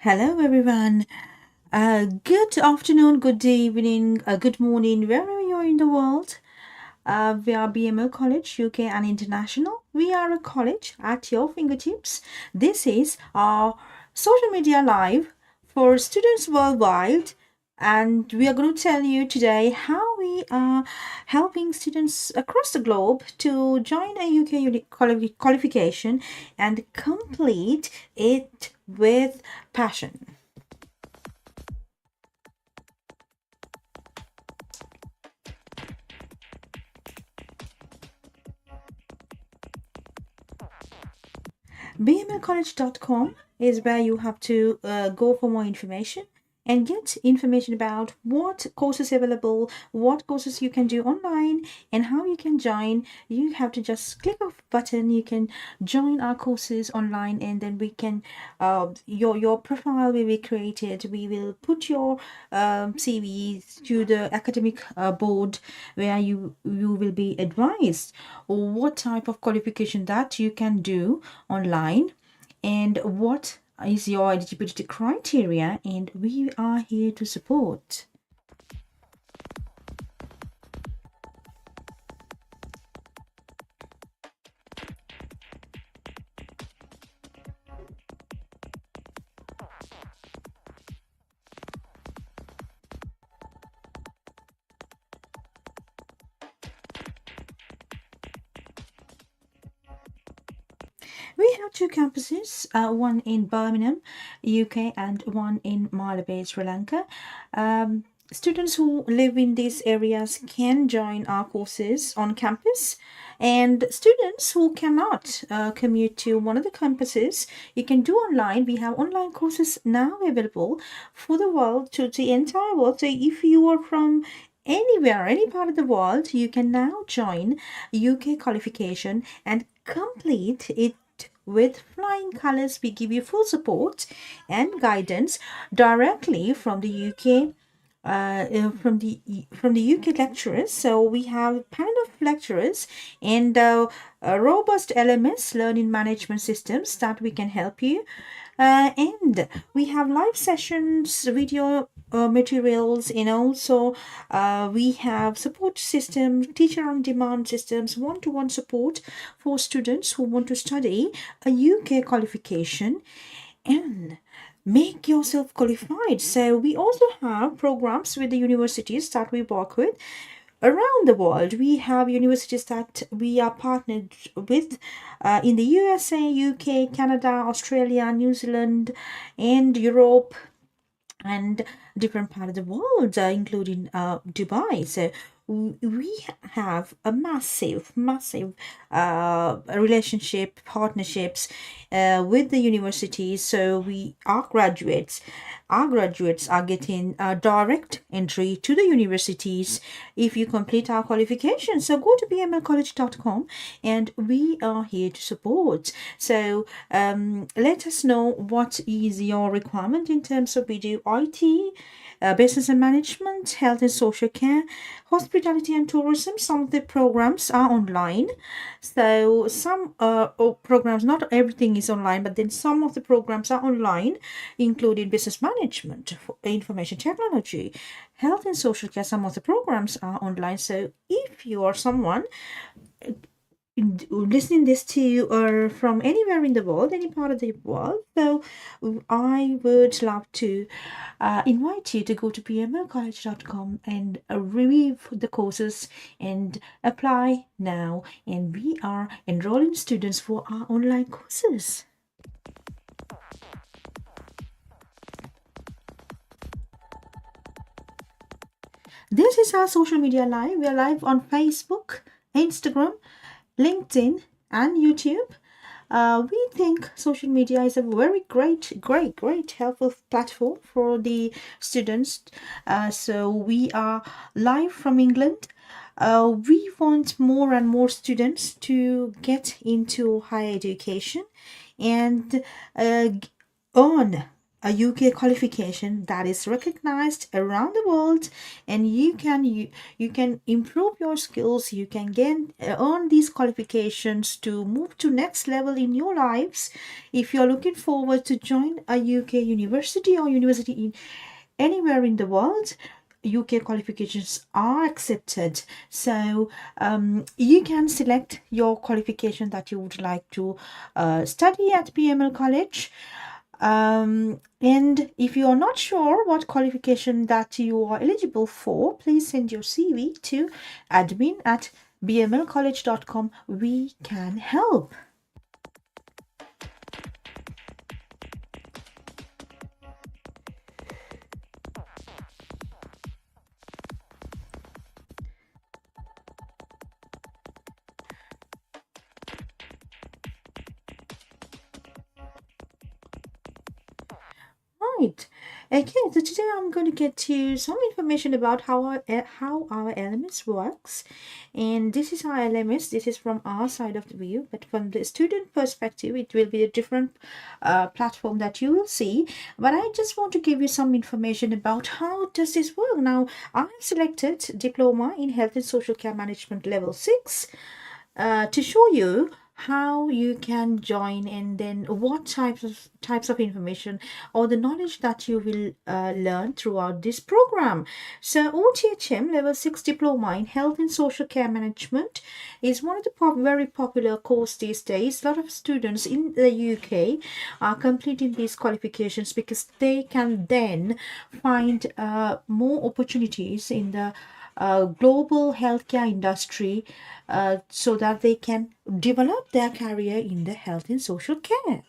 Hello, everyone. Good afternoon, good evening, good morning, wherever you are in the world. We are BMO College, UK and International. We are a college at your fingertips. This is our social media live for students worldwide. And we are going to tell you today how we are helping students across the globe to join a UK qualification and complete it with passion. bmlcollege.com is where you have to go for more information and get information about what courses available, what courses you can do online, and how you can join. You have to just click a button. You can join our courses online, and then we can your profile will be created. We will put your CVs to the academic board where you will be advised what type of qualification that you can do online and what is your eligibility criteria, and we are here to support. We have two campuses, one in Birmingham, UK, and one in Maldives, Sri Lanka. Students who live in these areas can join our courses on campus, and students who cannot commute to one of the campuses, you can do online. We have online courses now available for the world, to the entire world. So if you are from anywhere, any part of the world, you can now join UK qualification and complete it with flying colors. We give you full support and guidance directly from the UK, from the UK lecturers. So we have panel of lecturers and robust LMS learning management systems that we can help you. And we have live sessions, video materials, and also we have support systems, teacher on demand systems, one-to-one support for students who want to study a UK qualification and make yourself qualified. So we also have programs with the universities that we work with around the world. We have universities that we are partnered with in the USA, UK, Canada, Australia, New Zealand, and Europe, and different part of the world, including Dubai. So we have a massive relationship partnerships with the universities. So our graduates are getting a direct entry to the universities if you complete our qualification. So go to bmlcollege.com and we are here to support. So let us know what is your requirement in terms of video IT, business and management, health and social care, hospitality and tourism. Some of the programs are online. So some programs, not everything is online, but then some of the programs are online, including business management, information technology, health and social care. Some of the programs are online. So if you are someone listening this to you or from anywhere in the world, any part of the world, so I would love to invite you to go to pmlcollege.com and review the courses and apply now. And we are enrolling students for our online courses. This is our social media live. We are live on Facebook, Instagram, LinkedIn, and YouTube. We think social media is a very great helpful platform for the students. So we are live from England. We want more and more students to get into higher education and earn a UK qualification that is recognized around the world, and you can improve your skills. You can gain earn these qualifications to move to next level in your lives. If you're looking forward to join a UK university or university in anywhere in the world, UK qualifications are accepted. So you can select your qualification that you would like to study at BML College. And if you are not sure what qualification that you are eligible for, please send your CV to admin@bmlcollege.com. We can help. Right. Okay, so today I'm going to get you some information about how our LMS works. And this is our LMS. This is from our side of the view, but from the student perspective, it will be a different platform that you will see. But I just want to give you some information about how does this work. Now, I have selected Diploma in Health and Social Care Management Level 6 to show you how you can join, and then what types of information or the knowledge that you will learn throughout this program. So OTHM level 6 diploma in health and social care management is one of the very popular course these days. A lot of students in the UK are completing these qualifications because they can then find more opportunities in the global healthcare industry, so that they can develop their career in the health and social care.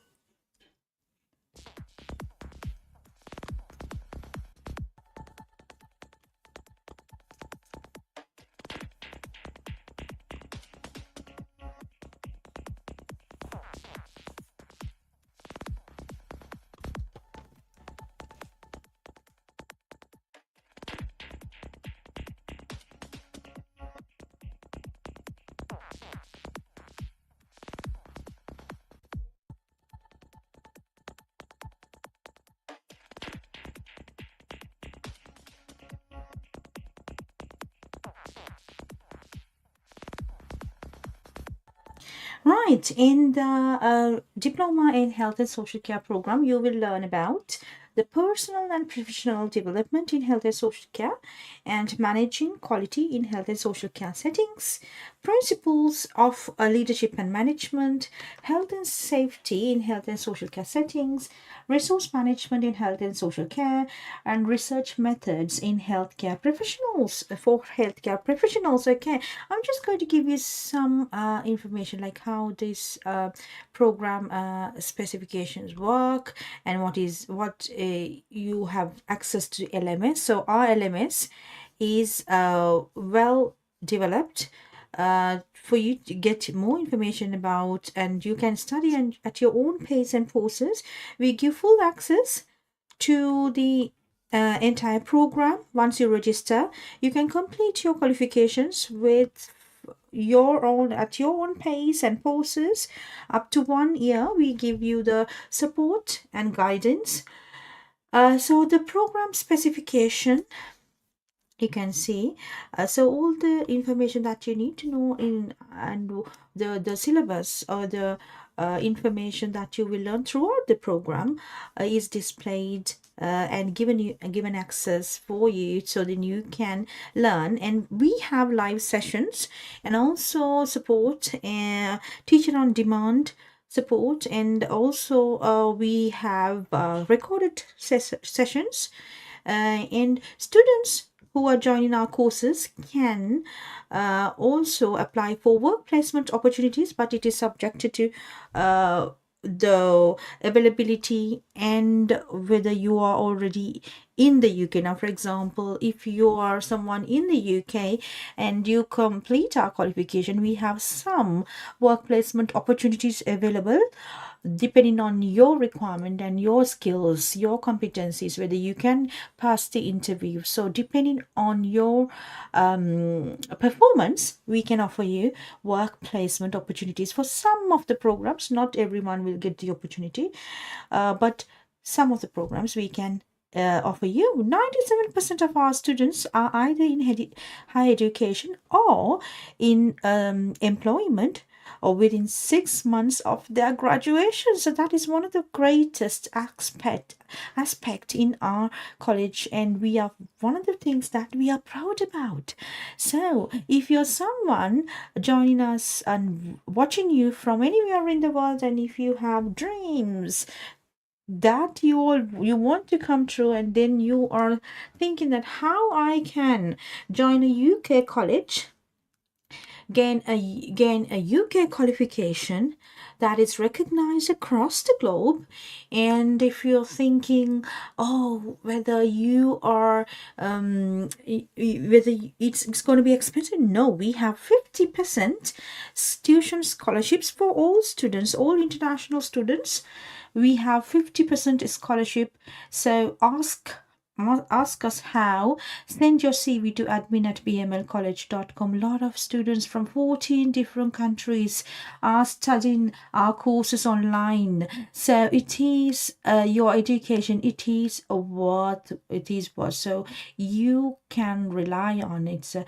Right, in the Diploma in Health and Social Care program, you will learn about the personal and professional development in health and social care, and managing quality in health and social care settings, principles of leadership and management, health and safety in health and social care settings, resource management in health and social care, and research methods in healthcare professionals for healthcare professionals. Okay, I'm just going to give you some information like how this program specifications work, and what you have access to LMS. So our LMS is well developed for you to get more information about, and you can study and at your own pace and forces. We give full access to the entire program. Once you register, you can complete your qualifications with your own at your own pace and forces. Up to 1 year, we give you the support and guidance. So the program specification, you can see, so all the information that you need to know in, and the syllabus or the information that you will learn throughout the program is displayed and given access for you, so then you can learn. And we have live sessions and also support, teacher on demand support, and also we have recorded sessions, and students who are joining our courses can also apply for work placement opportunities, but it is subjected to the availability and whether you are already in the UK. Now, for example, if you are someone in the UK and you complete our qualification, we have some work placement opportunities available depending on your requirement and your skills, your competencies, whether you can pass the interview. So depending on your performance, we can offer you work placement opportunities for some of the programs. Not everyone will get the opportunity, but some of the programs we can offer you. 97% of our students are either in higher education or in employment or within 6 months of their graduation. So that is one of the greatest aspect in our college, and we are one of the things that we are proud about. So if you're someone joining us and watching you from anywhere in the world, and if you have dreams that you want to come true, and then you are thinking that how I can join a UK college, gain a UK qualification that is recognized across the globe. And if you're thinking, oh, whether you are whether it's going to be expensive, no, we have 50% tuition scholarships for all students, all international students. We have 50% scholarship. So ask us how. Send your CV to admin@bmlcollege.com. A lot of students from 14 different countries are studying our courses online. So it is your education, it is what it is what, so you can rely on. It's a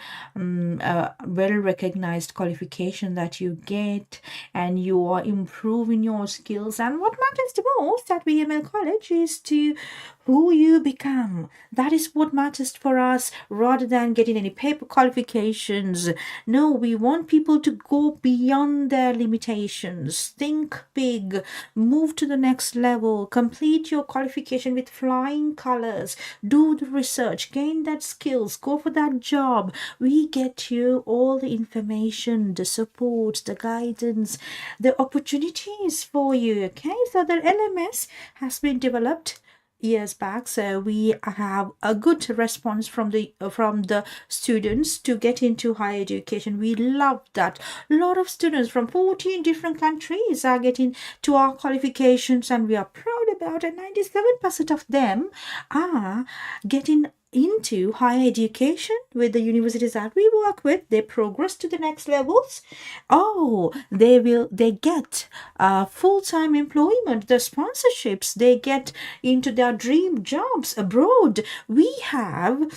well recognized qualification that you get, and you are improving your skills. And what matters the most at BML College is to who you become. That is what matters for us, rather than getting any paper qualifications. No, we want people to go beyond their limitations, think big, move to the next level, complete your qualification with flying colors, do the research, gain that skills, go for that job. We get you all the information, the support, the guidance, the opportunities for you. Okay, so the LMS has been developed years back, so we have a good response from the students to get into higher education. We love that a lot of students from 14 different countries are getting to our qualifications, and we are proud about it. 97% of them are getting into higher education with the universities that we work with. They progress to the next levels. Oh, they get full-time employment, the sponsorships, they get into their dream jobs abroad. We have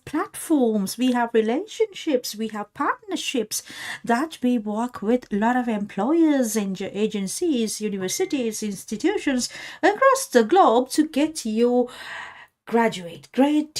platforms, we have relationships, we have partnerships that we work with a lot of employers and agencies, universities, institutions across the globe to get you get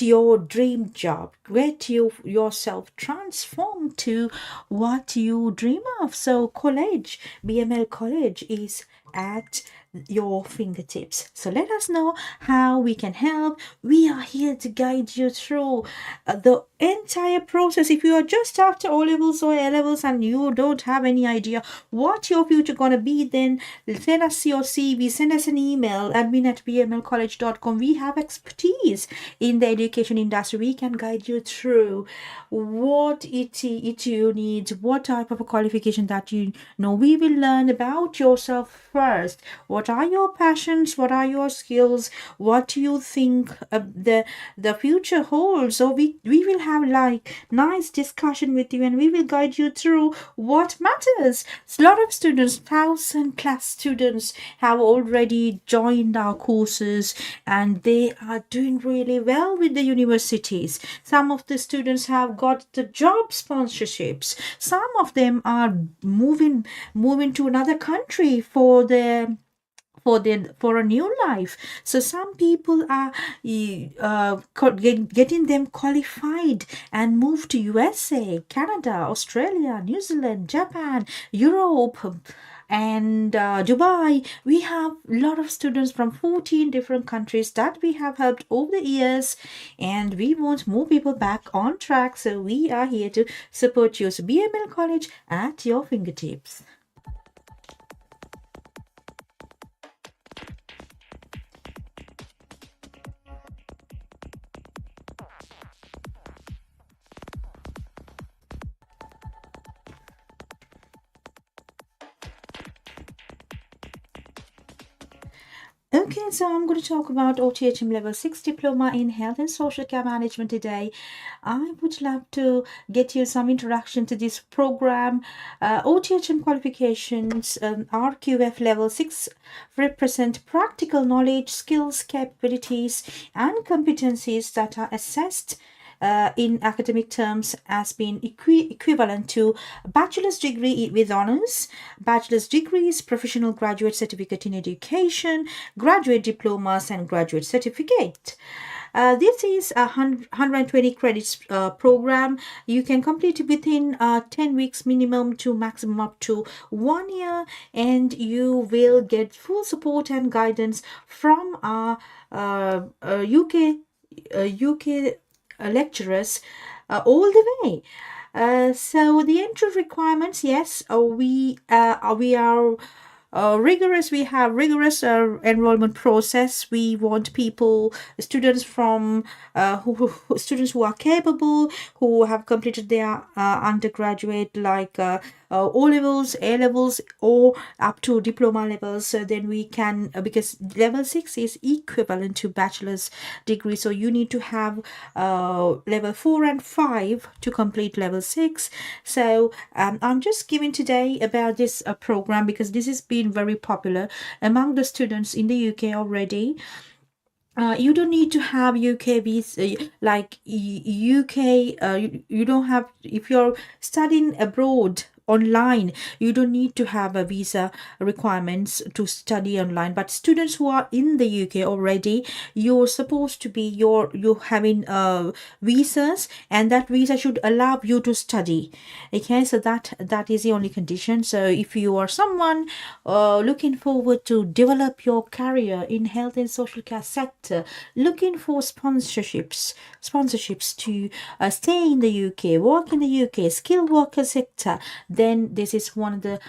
your dream job, get yourself transformed to what you dream of. So college, BML College is at your fingertips. So let us know how we can help. We are here to guide you through the entire process. If you are just after O levels or A levels and you don't have any idea what your future gonna be, then send us your CV, send us an email, admin@bmlcollege.com. We have expertise in the education industry. We can guide you through what it you need, what type of a qualification that you know. We will learn about yourself first. What are your passions? What are your skills? What do you think the future holds? So we will have like nice discussion with you, and we will guide you through what matters. A lot of students, 1,000+ students have already joined our courses, and they are doing really well with the universities. Some of the students have got the job sponsorships. Some of them are moving to another country for for a new life. So some people are getting them qualified and move to USA, Canada, Australia, New Zealand, Japan, Europe, and Dubai. We have a lot of students from 14 different countries that we have helped over the years, and we want more people back on track. So we are here to support you. So BML College at your fingertips. Okay, so I'm going to talk about OTHM Level 6 Diploma in Health and Social Care Management today. I would love to get you some introduction to this program. OTHM qualifications, RQF Level 6 represent practical knowledge, skills, capabilities, and competencies that are assessed in academic terms as being equivalent to a bachelor's degree with honors, bachelor's degrees, professional graduate certificate in education, graduate diplomas, and graduate certificate. This is a 120 credits program. You can complete it within 10 weeks minimum to maximum up to 1 year, and you will get full support and guidance from our UK lecturers all the way. So the entry requirements, yes, we are rigorous. We have rigorous enrollment process. We want people, students from students who are capable, who have completed their undergraduate, like O levels, A levels, or up to diploma levels. So then we can, because level 6 is equivalent to bachelor's degree. So you need to have level 4 and 5 to complete level 6. So I'm just giving today about this program because this has been very popular among the students in the UK already. You don't need to have UK visa, like UK. You don't have, if you're studying abroad online, you don't need to have a visa requirements to study online. But students who are in the UK already, you're supposed to be you having visas, and that visa should allow you to study. Okay, so that is the only condition. So if you are someone looking forward to develop your career in health and social care sector, looking for sponsorships to stay in the UK, work in the UK, skilled worker sector, then this is one of the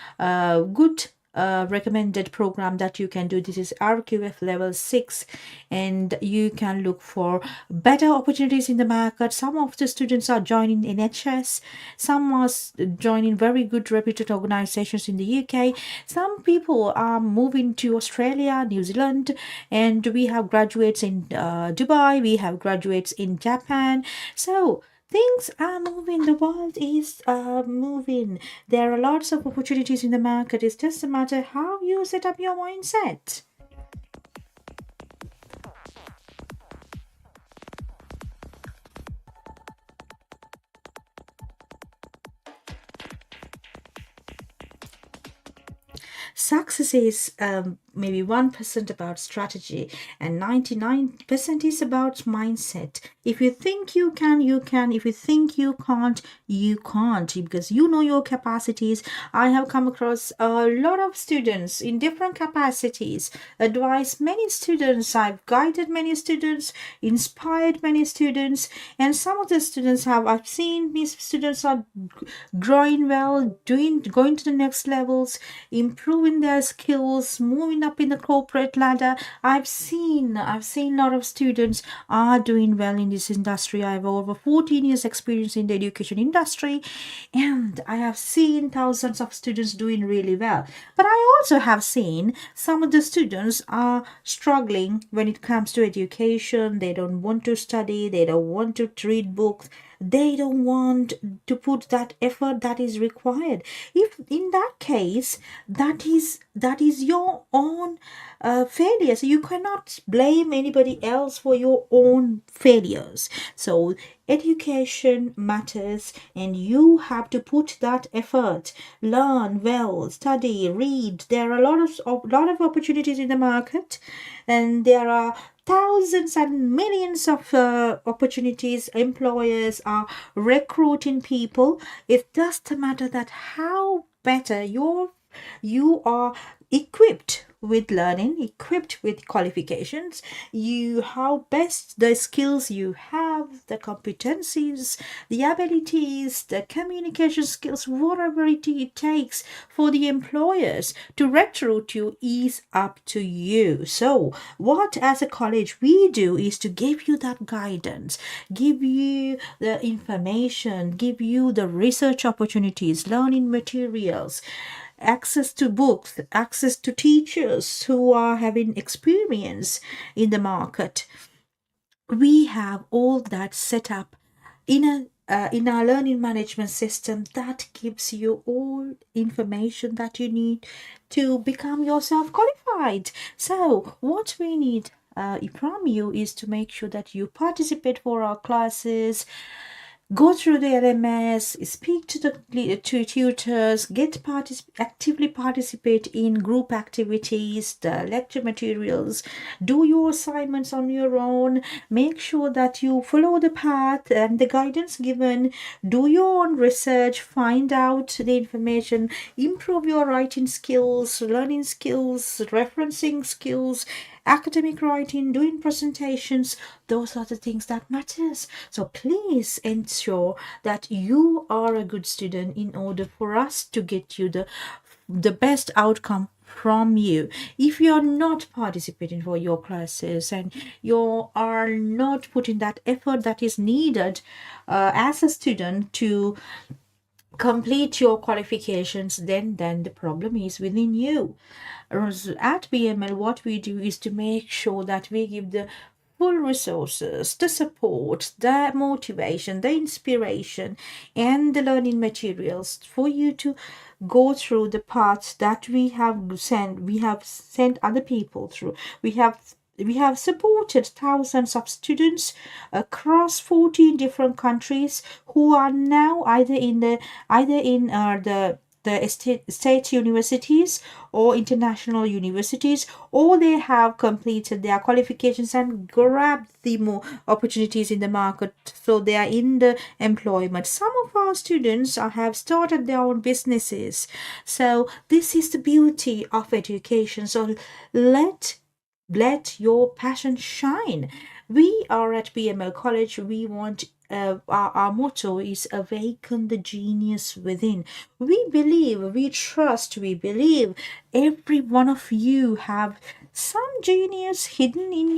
good recommended program that you can do. This is RQF level 6, and you can look for better opportunities in the market. Some of the students are joining NHS, some are joining very good reputed organizations in the UK, some people are moving to Australia, New Zealand, and we have graduates in Dubai, we have graduates in Japan. So things are moving, the world is moving. There are lots of opportunities in the market. It's just a matter how you set up your mindset. Success is maybe 1% about strategy, and 99% is about mindset. If you think you can, you can. If you think you can't, you can't, because you know your capacities. I have come across a lot of students in different capacities, advised many students, I've guided many students, inspired many students, and some of the students I've seen these students are growing well, going to the next levels, improving their skills, moving up in the corporate ladder. I've seen a lot of students are doing well in this industry. I have over 14 years experience in the education industry, and I have seen thousands of students doing really well. But I also have seen some of the students are struggling when it comes to education. They don't want to study, they don't want to read books, they don't want to put that effort that is required. If in that case, that is your own failure. So you cannot blame anybody else for your own failures. So education matters, and you have to put that effort. Learn well, study, read. There are a lot of opportunities in the market, and there are thousands and millions of opportunities. Employers are recruiting people. It's just a matter that how better you are equipped with learning, equipped with qualifications, you how best the skills you have, the competencies, the abilities, the communication skills, whatever it takes for the employers to recruit you is up to you. So what as a college we do is to give you that guidance, give you the information, give you the research opportunities, learning materials, access to books, access to teachers who are having experience in the market. We have all that set up in a in our learning management system that gives you all information that you need to become yourself qualified. So what we need from you is to make sure that you participate for our classes, go through the LMS, speak to the to tutors, actively participate in group activities, the lecture materials, do your assignments on your own, make sure that you follow the path and the guidance given, do your own research, find out the information, improve your writing skills, learning skills, referencing skills, academic writing, doing presentations. Those are the things that matters. So please ensure that you are a good student in order for us to get you the best outcome from you. If you're not participating for your classes and you are not putting that effort that is needed as a student to complete your qualifications, then the problem is within you. At BML, what we do is to make sure that we give the full resources, the support, the motivation, the inspiration, and the learning materials for you to go through the paths that we have sent other people through. We have supported thousands of students across 14 different countries who are now either in the state universities or international universities, or they have completed their qualifications and grabbed the more opportunities in the market, so they are in the employment. Some of our students have started their own businesses. So this is the beauty of education. So let your passion shine. We are at BML College. We want our motto is awaken the genius within. We trust, we believe every one of you have some genius hidden in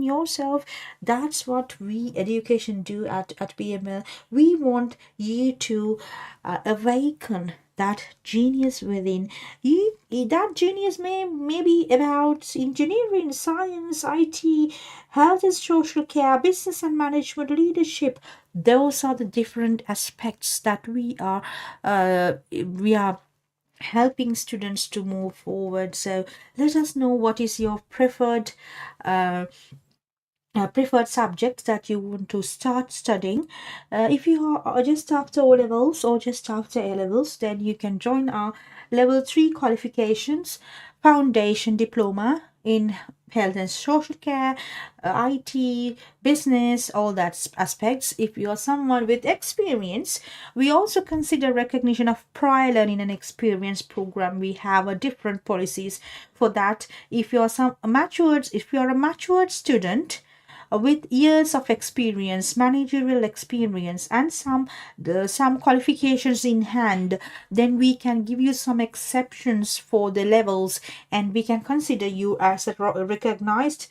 yourself. That's what we education do at BML. We want you to awaken that genius within you. That genius may be about engineering, science, IT, health and social care, business and management, leadership. Those are the different aspects that we are helping students to move forward. So let us know what is your uh, preferred subjects that you want to start studying. If you are just after O levels or just after A levels, then you can join our level 3 qualifications foundation diploma in health and social care, IT, business, all that aspects. If you are someone with experience, we also consider recognition of prior learning and experience program. We have a different policies for that. If you are a matured student with years of experience, managerial experience, and some qualifications in hand, then we can give you some exceptions for the levels, and we can consider you as a recognized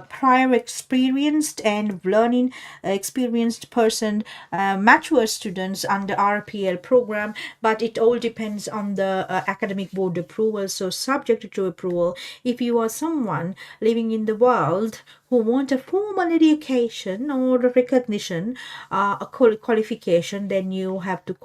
prior experienced and learning experienced person, mature students under RPL program. But it all depends on the academic board approval, so subject to approval. If you are someone living in the world who want a formal education or a recognition, a qualification, then you have to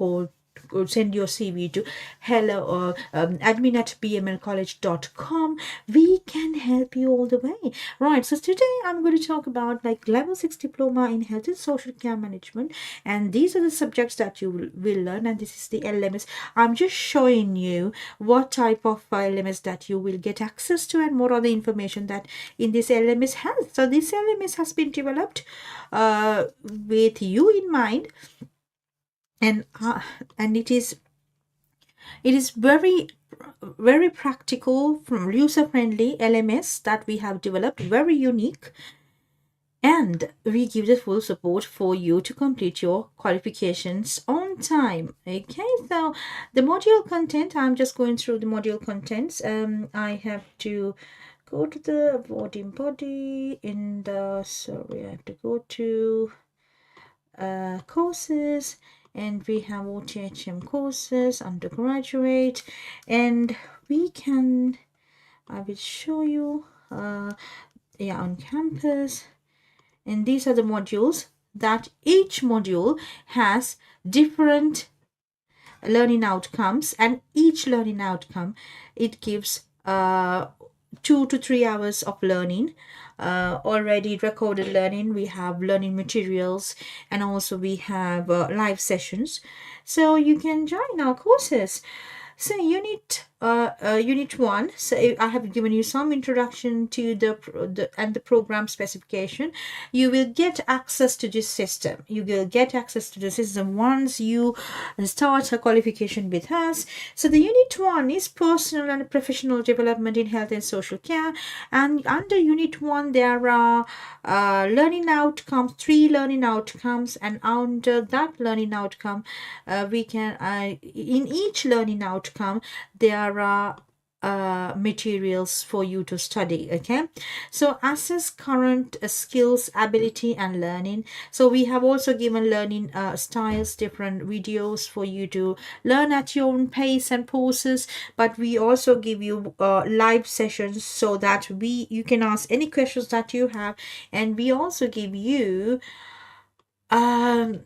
send your CV to hello admin at bmlcollege.com. We can help you all the way. Right, so today I'm going to talk about like level 6 diploma in health and social care management, and these are the subjects that you will learn, and this is the LMS. I'm just showing you what type of LMS that you will get access to and what are the information that in this LMS has. So this LMS has been developed with you in mind, and it is very practical, from user friendly LMS that we have developed, very unique, and we give the full support for you to complete your qualifications on time. Okay, so the module content, I'm just going through the module contents. I have to go to the body in the, sorry, I have to go to courses, and we have OTHM courses, undergraduate, and we can, I will show you, yeah, on campus. And these are the modules that each module has different learning outcomes, and each learning outcome, it gives 2 to 3 hours of learning, already recorded learning. We have learning materials, and also we have live sessions, so you can join our courses. So unit one. So I have given you some introduction to the program specification. You will get access to this system. You will get access to the system once you start a qualification with us. So the unit one is personal and professional development in health and social care, and under unit one there are learning outcomes, 3 learning outcomes, and under that learning outcome, we can in each learning outcome there are materials for you to study. Okay, so assess current skills, ability, and learning. So we have also given learning styles, different videos for you to learn at your own pace and poses, but we also give you live sessions so that you can ask any questions that you have, and we also give you um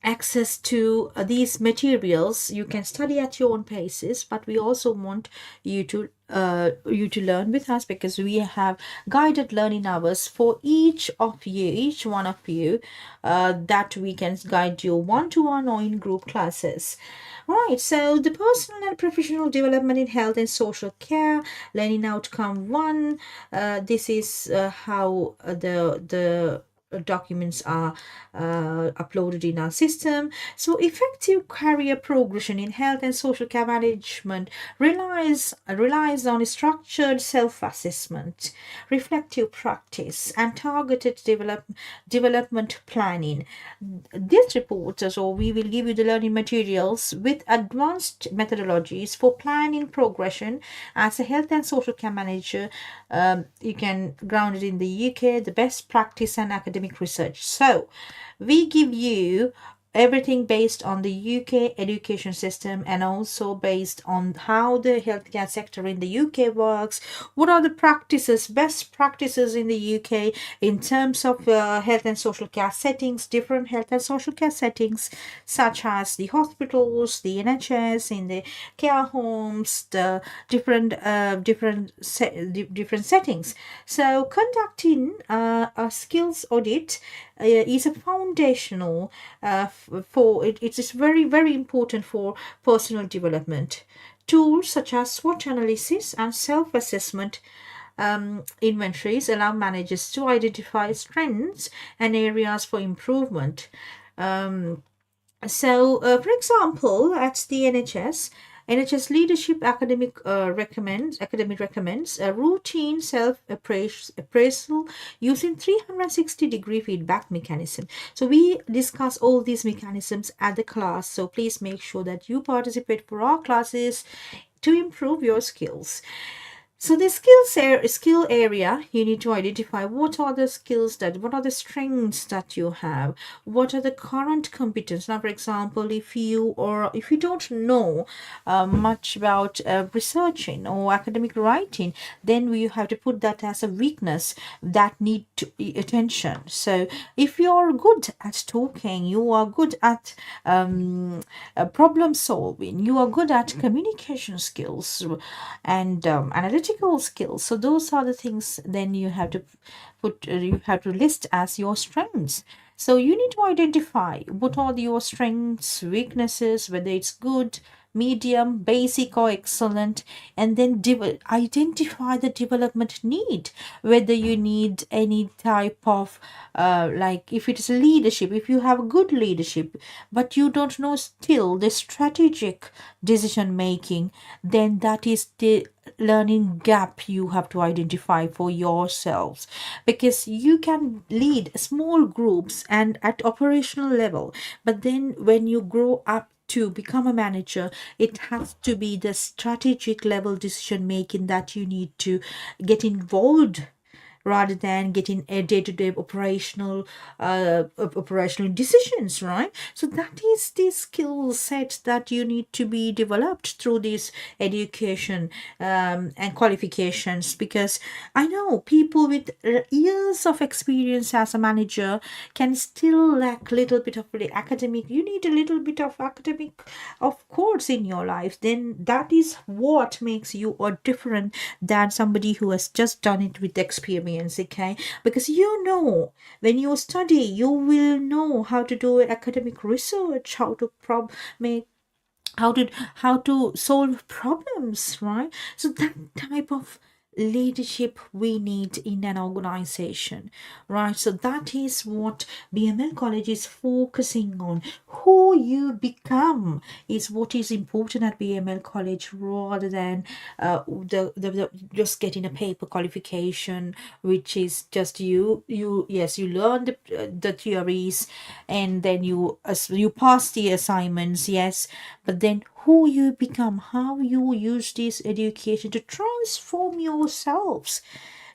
access to these materials. You can study at your own paces, but we also want you to learn with us, because we have guided learning hours for each of you, each one of you, that we can guide you one-to-one or in group classes. Right, so the personal and professional development in health and social care, learning outcome one. This is how the documents are uploaded in our system. So effective career progression in health and social care management relies on structured self-assessment, reflective practice, and targeted development planning. This report, so we will give you the learning materials with advanced methodologies for planning progression as a health and social care manager. You can ground it in the UK, the best practice and academic research. So we give you everything based on the UK education system, and also based on how the healthcare sector in the UK works. What are the practices, best practices in the UK in terms of health and social care settings, different health and social care settings, such as the hospitals, the NHS, in the care homes, the different settings. So conducting a skills audit is a foundational for it. It is very, very important for personal development. Tools such as SWOT analysis and self-assessment inventories allow managers to identify strengths and areas for improvement. For example, at the NHS Leadership Academy recommends a routine self-appraisal using 360-degree feedback mechanism. So we discuss all these mechanisms at the class. So please make sure that you participate for our classes to improve your skills. So the skill area, you need to identify what are the what are the strengths that you have, what are the current competence. Now, for example, if you don't know much about researching or academic writing, then we have to put that as a weakness that need to attention. So if you are good at talking, you are good at problem solving, you are good at communication skills and analytical skills. So those are the things then you have to list as your strengths. So you need to identify what are your strengths, weaknesses, whether it's good, medium, basic, or excellent, and then identify the development need, whether you need any type of like if it is leadership, if you have good leadership but you don't know still the strategic decision making, then that is the learning gap you have to identify for yourselves, because you can lead small groups and at operational level, but then when you grow up to become a manager, it has to be the strategic level decision making that you need to get involved rather than getting a day-to-day operational decisions, right? So that is the skill set that you need to be developed through this education and qualifications, because I know people with years of experience as a manager can still lack little bit of the academic. You need a little bit of academic, of course, in your life. Then that is what makes you a different than somebody who has just done it with experience. Okay, because you know, when you study, you will know how to do academic research, how to make how to solve problems, right? So that type of leadership we need in an organization, right? So that is what BML college is focusing on. Who you become is what is important at BML college, rather than the just getting a paper qualification, which is just yes, you learn the theories, and then you pass the assignments, yes, but then who you become, how you use this education to transform yourselves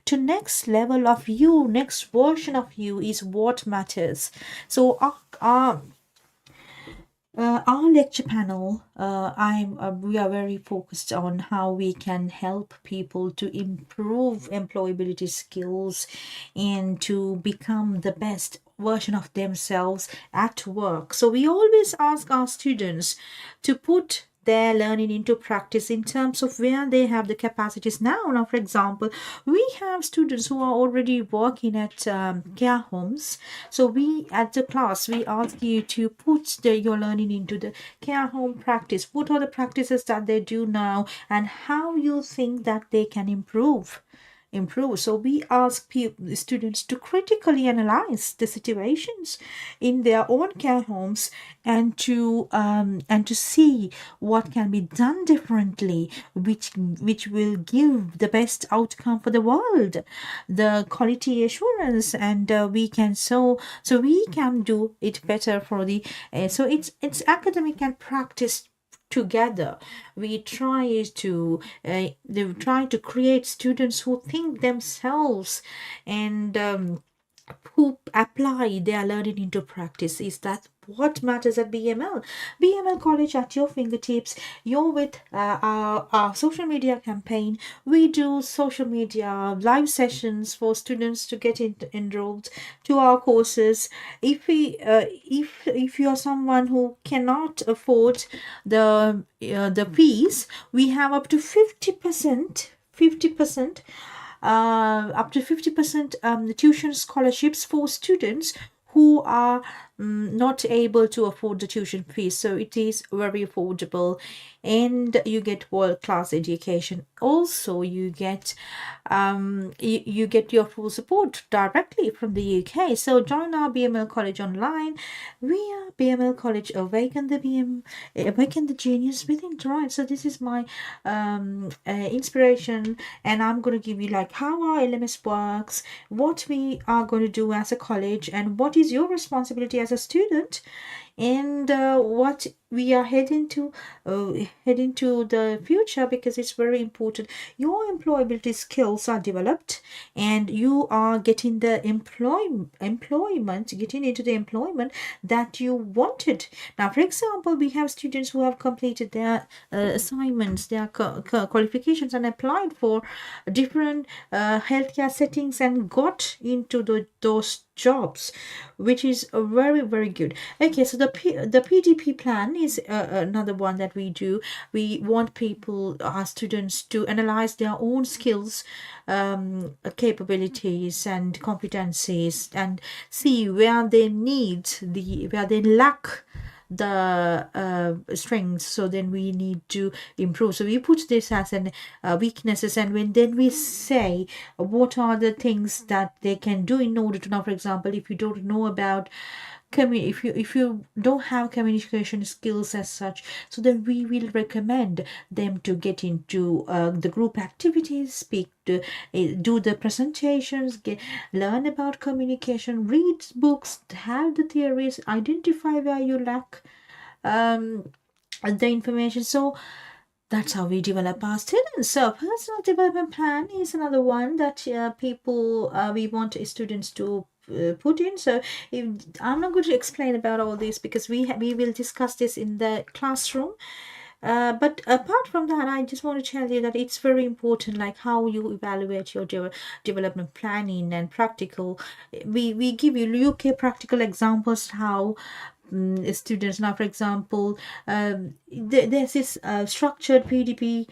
to next level of you, next version of you, is what matters. So our lecture panel, we are very focused on how we can help people to improve employability skills and to become the best version of themselves at work. So we always ask our students to put their learning into practice in terms of where they have the capacities now. Now, for example, we have students who are already working at care homes. So we, at the class, we ask you to put your learning into the care home practice. What are the practices that they do now, and how you think that they can improve. So we ask students to critically analyze the situations in their own care homes, and to see what can be done differently, which will give the best outcome for the world, the quality assurance, and we can do it better for the so it's academic and practice together. We try to they try to create students who think themselves, and who apply their learning into practice. Is that what matters at BML? BML College at your fingertips. You're with our social media campaign. We do social media live sessions for students to get enrolled to our courses. If you are someone who cannot afford the fees, we have up to 50% up to 50% tuition scholarships for students who are not able to afford the tuition fees. So it is very affordable, and you get world-class education. Also, you get you get your full support directly from the UK. So join our BML College online. We are BML College. Awaken the genius within. Right. So this is my inspiration, and I'm going to give you like how our LMS works, what we are going to do as a college, and what is your responsibility as a student, and what we are heading to the future, because it's very important. Your employability skills are developed, and you are getting the getting into the employment that you wanted. Now, for example, we have students who have completed their assignments, their qualifications, and applied for different healthcare settings and got into those jobs, which is very, very good. Okay, so the PDP plan is another one that we do. We want our students to analyze their own skills, capabilities, and competencies, and see where they lack the strengths. So then we need to improve. So we put this as an weaknesses, and then we say what are the things that they can do in order to. Now, for example, if you don't know about if you don't have communication skills as such, so then we will recommend them to get into the group activities, do the presentations, learn about communication, read books, have the theories, identify where you lack the information. So That's how we develop our students. So personal development plan is another one that people we want students to put in. So if, I'm not going to explain about all this because we will discuss this in the classroom. But apart from that, I just want to tell you that it's very important, like how you evaluate your development planning and practical. We give you UK practical examples how students now, for example, there's this structured PDP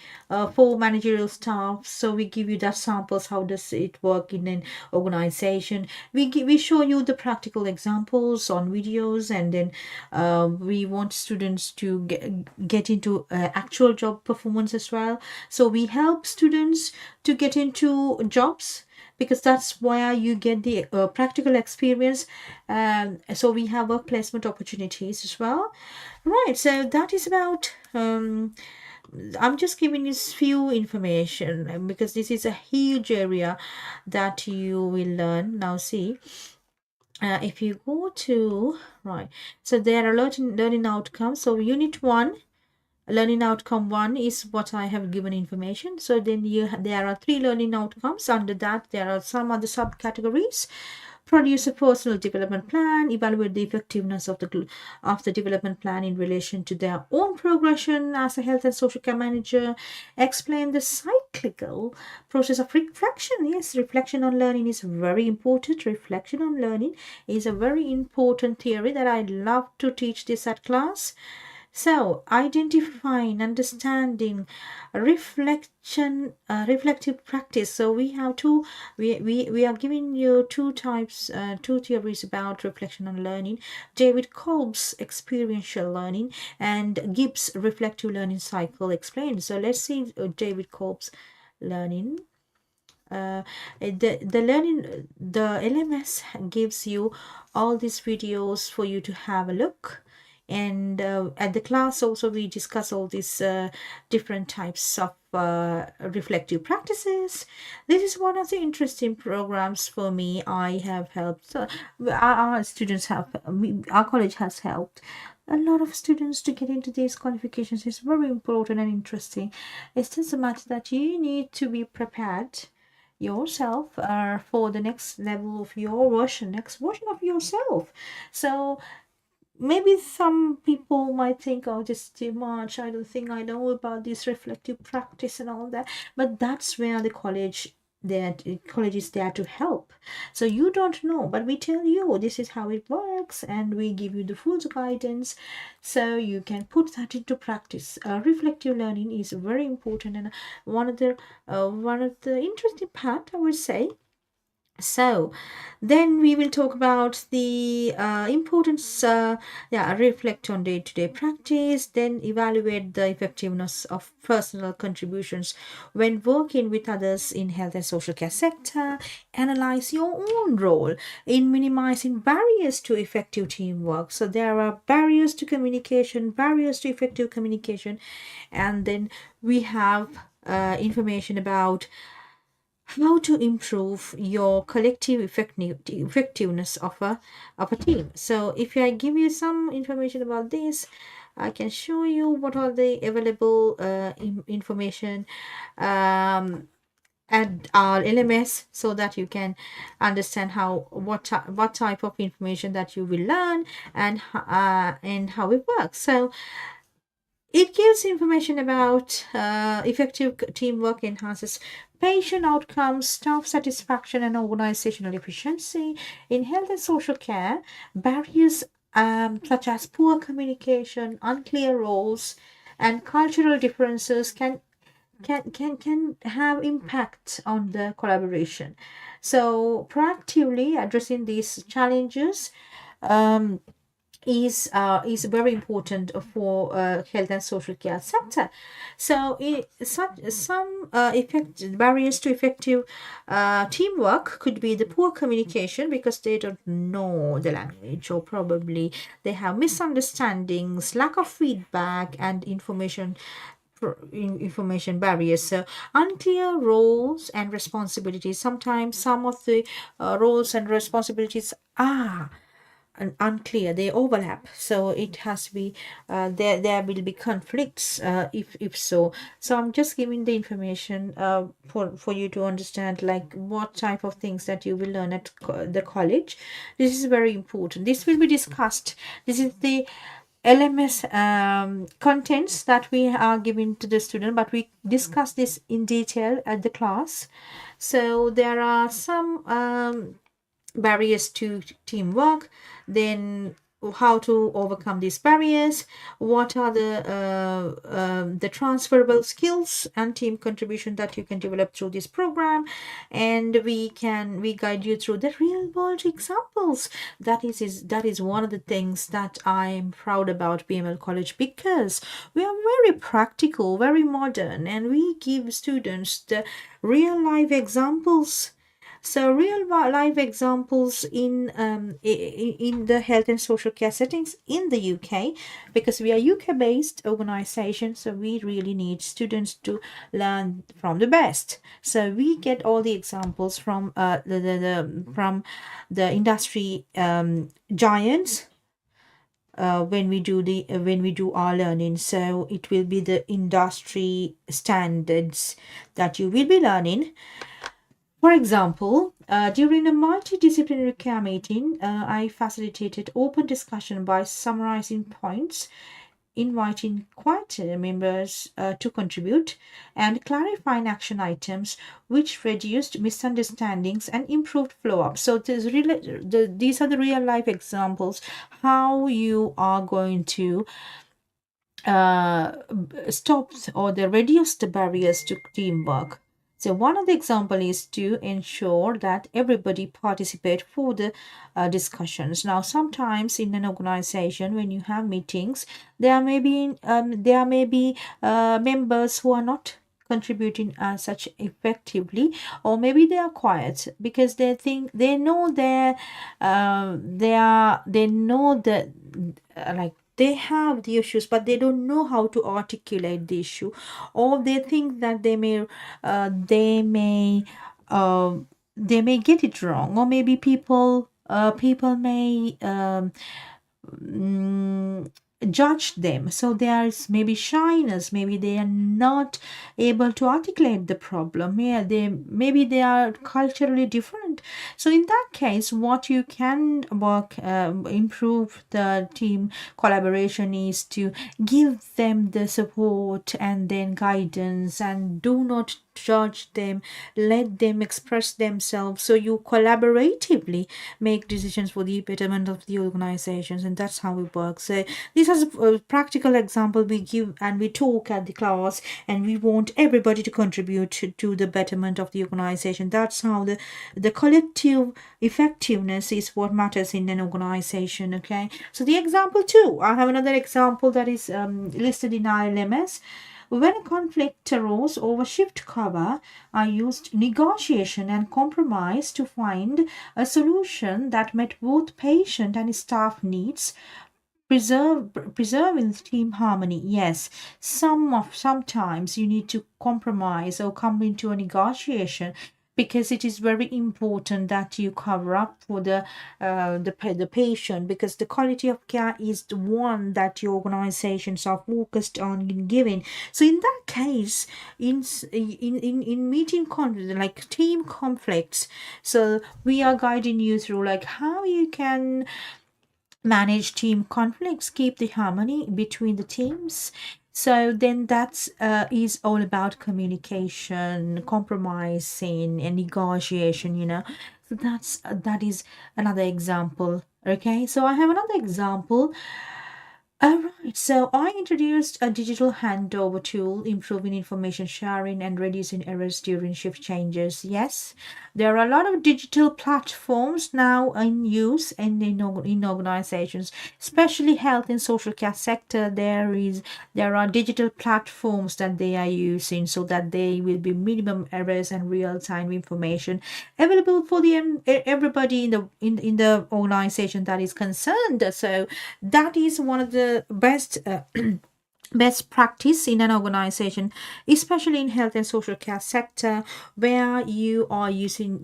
for managerial staff, so we give you that samples, how does it work in an organization. We show you the practical examples on videos, and then we want students to get into actual job performance as well. So we help students to get into jobs because that's where you get the practical experience. So we have work placement opportunities as well. Right, so that is about I'm just giving you few information because this is a huge area that you will learn. Now see, if you go to, right, so there are learning outcomes. So unit 1, learning outcome 1 is what I have given information. So then there are 3 learning outcomes. Under that there are some other subcategories. Produce a personal development plan, evaluate the effectiveness of the development plan in relation to their own progression as a health and social care manager, explain the cyclical process of reflection. Yes, reflection on learning is very important. Reflection on learning is a very important theory that I love to teach this at class. So, identifying, understanding, reflective practice. So we have two. We are giving you two types, two theories about reflection on learning. David Kolb's experiential learning and Gibbs' reflective learning cycle explained. So let's see David Kolb's learning. The LMS gives you all these videos for you to have a look, and at the class also we discuss all these different types of reflective practices. This is one of the interesting programs for me. I have helped our students have our college has helped a lot of students to get into these qualifications. Is very important and interesting. It's just a matter that you need to be prepared yourself for the next level of your version, next version of yourself. So maybe some people might think, oh, this is too much, I don't think I know about this reflective practice and all that. But that's where the college is there to help. So you don't know, but we tell you this is how it works, and we give you the full guidance so you can put that into practice. Reflective learning is very important, and one of the interesting part, I would say. So then we will talk about the importance, reflect on day-to-day practice, then evaluate the effectiveness of personal contributions when working with others in health and social care sector, analyze your own role in minimizing barriers to effective teamwork. So there are barriers to communication, barriers to effective communication, and then we have information about how to improve your collective effectiveness of a team. So if I give you some information about this, I can show you what are the available information at our LMS, so that you can understand what type of information that you will learn, and how it works. So it gives information about effective teamwork enhances patient outcomes, staff satisfaction, and organizational efficiency. In health and social care, barriers such as poor communication, unclear roles, and cultural differences can have impact on the collaboration. So proactively addressing these challenges um, is very important for health and social care sector. So some effect barriers to effective teamwork could be the poor communication, because they don't know the language, or probably they have misunderstandings, lack of feedback, and information barriers. So unclear roles and responsibilities. Sometimes some of the roles and responsibilities are unclear, they overlap, so it has to be there will be conflicts if so. So I'm just giving the information for you to understand like what type of things that you will learn at the college. This is very important. This will be discussed. This is the LMS contents that we are giving to the student, but we discuss this in detail at the class. So there are some barriers to teamwork, then how to overcome these barriers, what are the transferable skills and team contribution that you can develop through this program, and we guide you through the real world examples. That is one of the things that I'm proud about PML College, because we are very practical, very modern, and we give students the real life examples. So real life examples in the health and social care settings in the UK, because we are UK based organization, so we really need students to learn from the best. So we get all the examples from from the industry giants when we do our learning. So it will be the industry standards that you will be learning. For example, during a multidisciplinary care meeting, I facilitated open discussion by summarizing points, inviting quieter members to contribute, and clarifying action items, which reduced misunderstandings and improved flow up. So these are the real life examples how you are going to stop or the reduce the barriers to teamwork. So one of the example is to ensure that everybody participate for the discussions. Now, sometimes in an organization, when you have meetings, there may be members who are not contributing such effectively, or maybe they are quiet because they think they know they know that like they have the issues, but they don't know how to articulate the issue, or they think that uh, they may uh, they may get it wrong, or maybe people may mm, judge them. So there's maybe shyness, maybe they are not able to articulate the problem. Yeah, maybe they are culturally different. So in that case, what you can improve the team collaboration is to give them the support and then guidance, and do not judge them, let them express themselves, so you collaboratively make decisions for the betterment of the organizations, and that's how it works. So this is a practical example we give and we talk at the class, and we want everybody to contribute to the betterment of the organization. That's how the collective effectiveness is what matters in an organization. Okay, so the example two, I have another example that is listed in ILMS. When a conflict arose over shift cover, I used negotiation and compromise to find a solution that met both patient and staff needs, preserving team harmony. Yes, sometimes you need to compromise or come into a negotiation, because it is very important that you cover up for the patient, because the quality of care is the one that your organizations are focused on in giving. So in that case, in meeting conflict, like team conflicts, so we are guiding you through like how you can manage team conflicts, keep the harmony between the teams. So then that's is all about communication, compromising, and negotiation. So that is another example. Okay, so I have another example. All right, so I introduced a digital handover tool, improving information sharing and reducing errors during shift changes. Yes, there are a lot of digital platforms now in use and in organizations, especially health and social care sector. There are digital platforms that they are using, so that they will be minimum errors and real time information available for everybody in the organization that is concerned. So that is one of the best best practice in an organization, especially in health and social care sector, where you are using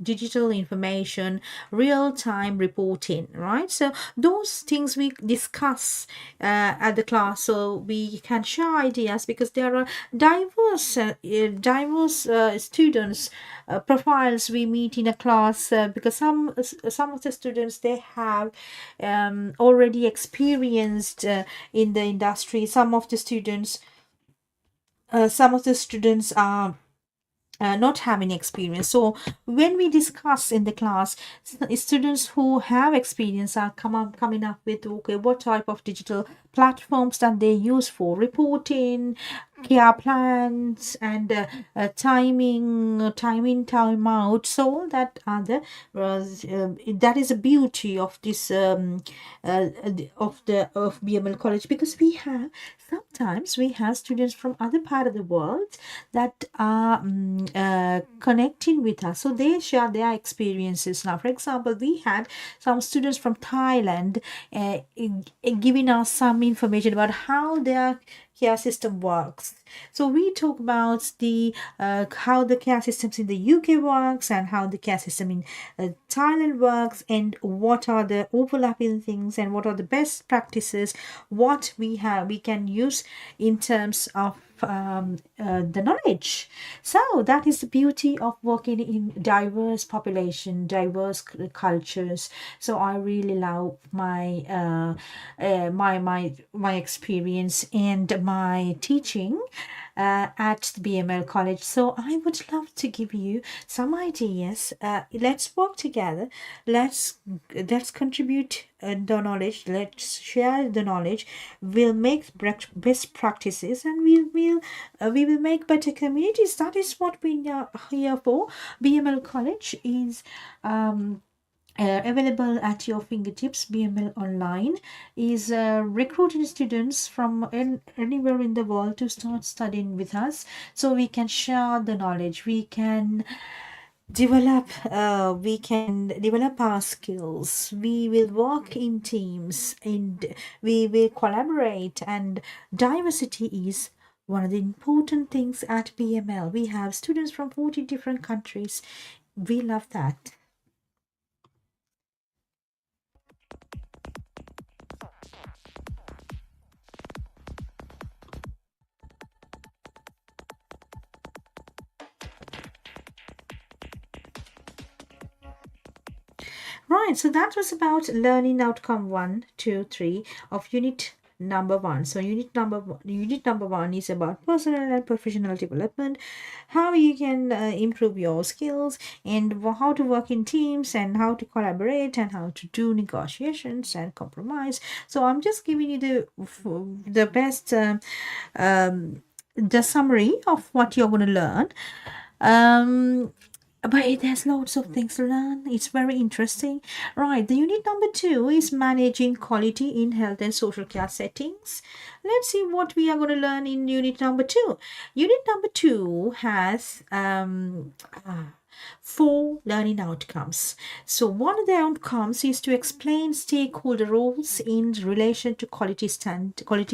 digital information, real time reporting, right? So those things we discuss at the class, so we can share ideas, because there are diverse students profiles we meet in a class, because some of the students, they have already experienced in the industry. Some of the students are not having experience. So when we discuss in the class, students who have experience are coming up with, okay, what type of digital platforms that they use for reporting, care plans, and time out. So all that are the that is the beauty of this of BML college, because sometimes we have students from other part of the world that are connecting with us, so they share their experiences. Now, for example, we had some students from Thailand giving us some information about how their care system works. So we talk about the how the care systems in the UK works, and how the care system in Thailand works, and what are the overlapping things, and what are the best practices, what we can use in terms of the knowledge. So that is the beauty of working in diverse population, diverse cultures. So I really love my experience and my teaching at the BML college. So I would love to give you some ideas. Let's work together. Let's contribute the knowledge. Let's share the knowledge. We'll make best practices, and we will make better communities. That is what we are here for. BML college is available at your fingertips. BML Online is recruiting students from anywhere in the world to start studying with us, so we can share the knowledge. We can develop our skills. We will work in teams, and we will collaborate. And diversity is one of the important things at BML. We have students from 40 different countries. We love that. Right, so that was about learning outcome one, two, three of unit number one. So unit number one is about personal and professional development, how you can improve your skills, and how to work in teams, and how to collaborate, and how to do negotiations and compromise. So I'm just giving you the best the summary of what you're going to learn. um but there's lots of things to learn. It's very interesting. Right, the unit number two is managing quality in health and social care settings. Let's see what we are going to learn in unit number two. Unit number two has four learning outcomes. So one of the outcomes is to explain stakeholder roles in relation to quality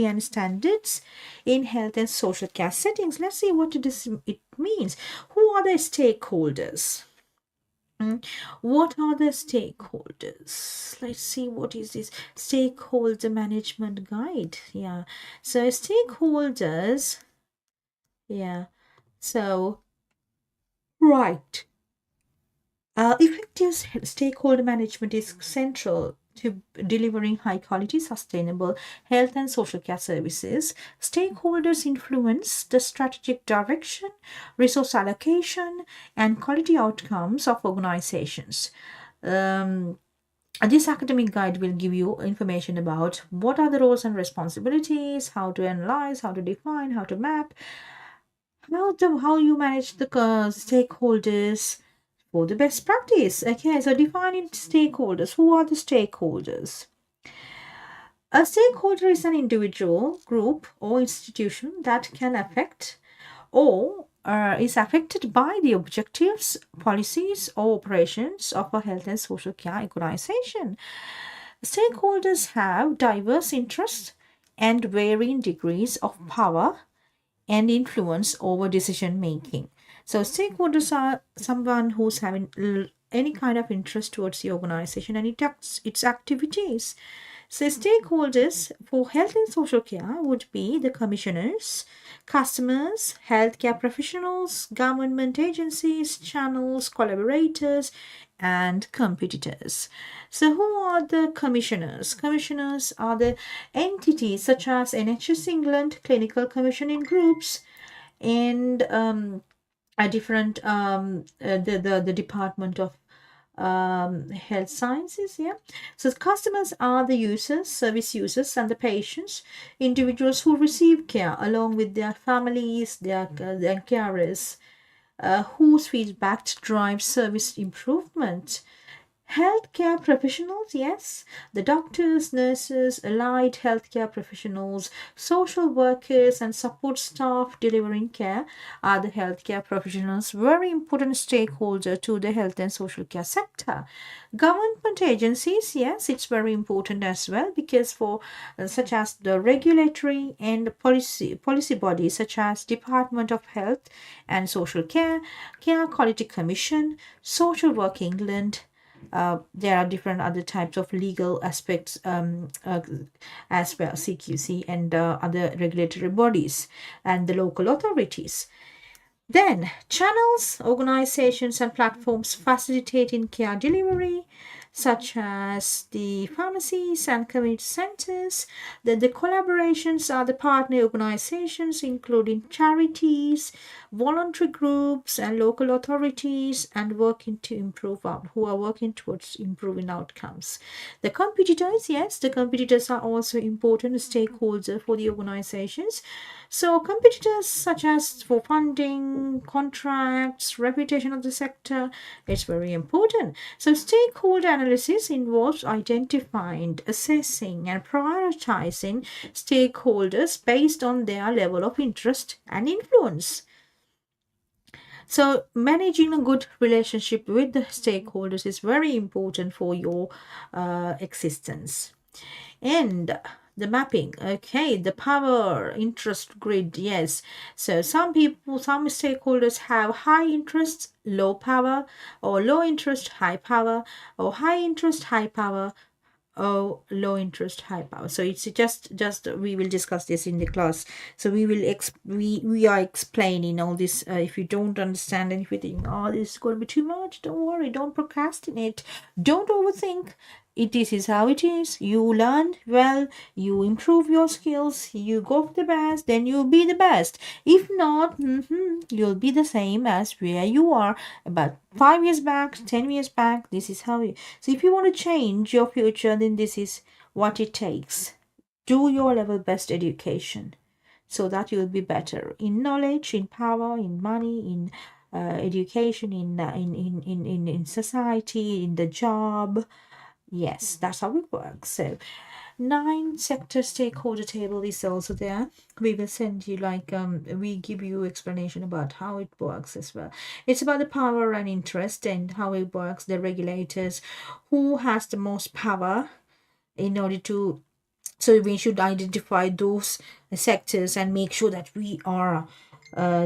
and standards in health and social care settings. Let's see what it means. Who are the stakeholders? What are the stakeholders? Let's see, what is this stakeholder management guide? Yeah. So stakeholders, yeah. So, right. Effective stakeholder management is central to delivering high quality, sustainable health and social care services. Stakeholders influence the strategic direction, resource allocation, and quality outcomes of organizations. Um, this academic guide will give you information about what are the roles and responsibilities, how to analyze, how to define, how to map, how you manage the stakeholders for the best practice. Okay, so defining stakeholders. Who are the stakeholders? A stakeholder is an individual, group, or institution that can affect or is affected by the objectives, policies, or operations of a health and social care organization. Stakeholders have diverse interests and varying degrees of power and influence over decision making. So, stakeholders are someone who's having any kind of interest towards the organization and its activities. So, stakeholders for health and social care would be the commissioners, customers, healthcare professionals, government agencies, channels, collaborators, and competitors. So, who are the commissioners? Commissioners are the entities such as NHS England, clinical commissioning groups, and a different the Department of health sciences. Yeah, so customers are the users, service users, and the patients, individuals who receive care along with their families, their carers, whose feedback drives service improvement. Healthcare professionals, yes, the doctors, nurses, allied healthcare professionals, social workers, and support staff delivering care are the healthcare professionals, very important stakeholder to the health and social care sector. Government agencies, yes, it's very important as well because for such as the regulatory and policy bodies such as Department of Health and Social Care, Care Quality Commission, Social Work England, there are different other types of legal aspects as well, CQC and other regulatory bodies and the local authorities. Then, channels, organizations, and platforms facilitating care delivery, such as the pharmacies and community centers. Then, the collaborations are the partner organizations, including charities, voluntary groups, and local authorities, and working to improve who are working towards improving outcomes. The competitors, yes, the competitors are also important stakeholders for the organizations. So, competitors such as for funding, contracts, reputation of the sector, it's very important. So, stakeholder analysis involves identifying, assessing, and prioritizing stakeholders based on their level of interest and influence. So, managing a good relationship with the stakeholders is very important for your existence. And the mapping, okay, the power interest grid, yes. So some people, some stakeholders have high interest, low power, or low interest, high power, or high interest, high power, low interest, high power. So it's just we will discuss this in the class. So we will we are explaining all this. If you don't understand anything, oh, this is going to be too much, don't worry, don't procrastinate, don't overthink. This is how it is. You learn well, you improve your skills, you go for the best, then you'll be the best. If not, you'll be the same as where you are about 5 years back, 10 years back. This is how you. So if you want to change your future, then this is what it takes. Do your level best education so that you'll be better in knowledge, in power, in money, in education, in society, in the job. Yes, that's how it works. So, 9 sector stakeholder table is also there. We will send you we give you explanation about how it works as well. It's about the power and interest and how it works. The regulators, who has the most power in order to. So we should identify those sectors and make sure that we are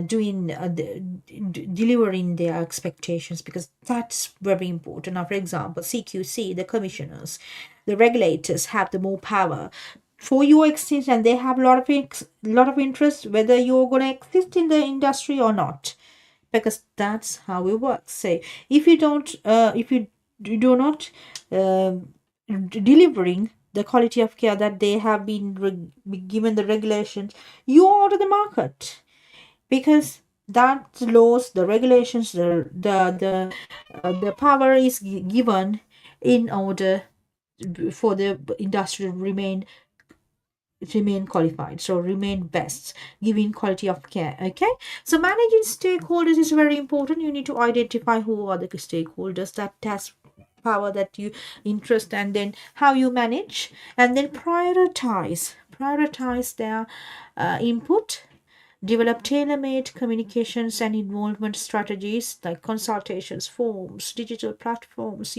doing delivering their expectations, because that's very important. Now, for example, CQC, the commissioners, the regulators have the more power for your exist, and they have a lot of interest whether you're going to exist in the industry or not, because that's how it works. So if you don't if you do not delivering the quality of care that they have been given the regulations, you are out of the market, because that laws, the regulations, the power is given in order for the industry to remain qualified, so remain best, giving quality of care. Okay, so managing stakeholders is very important. You need to identify who are the stakeholders that has power, that you interest, and then how you manage, and then prioritize their input, develop tailor-made communications and involvement strategies like consultations, forms, digital platforms,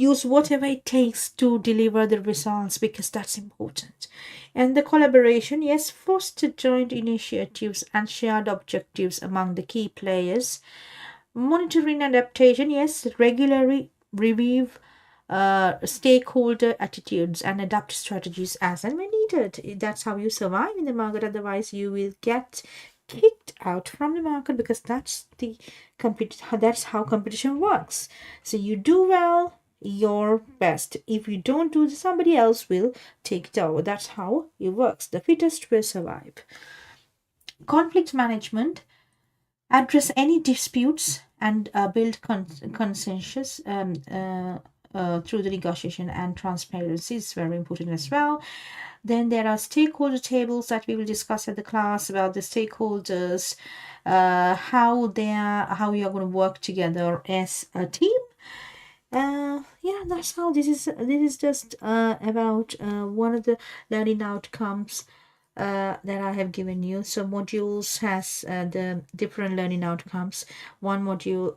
use whatever it takes to deliver the results, because that's important. And the collaboration, yes, foster joint initiatives and shared objectives among the key players. Monitoring and adaptation, yes, regularly review stakeholder attitudes and adapt strategies as and when needed. That's how you survive in the market. Otherwise, you will get kicked out from the market, because that's how competition works. So you do well, your best. If you don't do, somebody else will take it over. That's how it works. The fittest will survive. Conflict management, address any disputes and build consensus through the negotiation, and transparency is very important as well. Then there are stakeholder tables that we will discuss at the class about the stakeholders, how you are going to work together as a team. Yeah, that's how this is just about one of the learning outcomes that I have given you. So modules has the different learning outcomes. One module,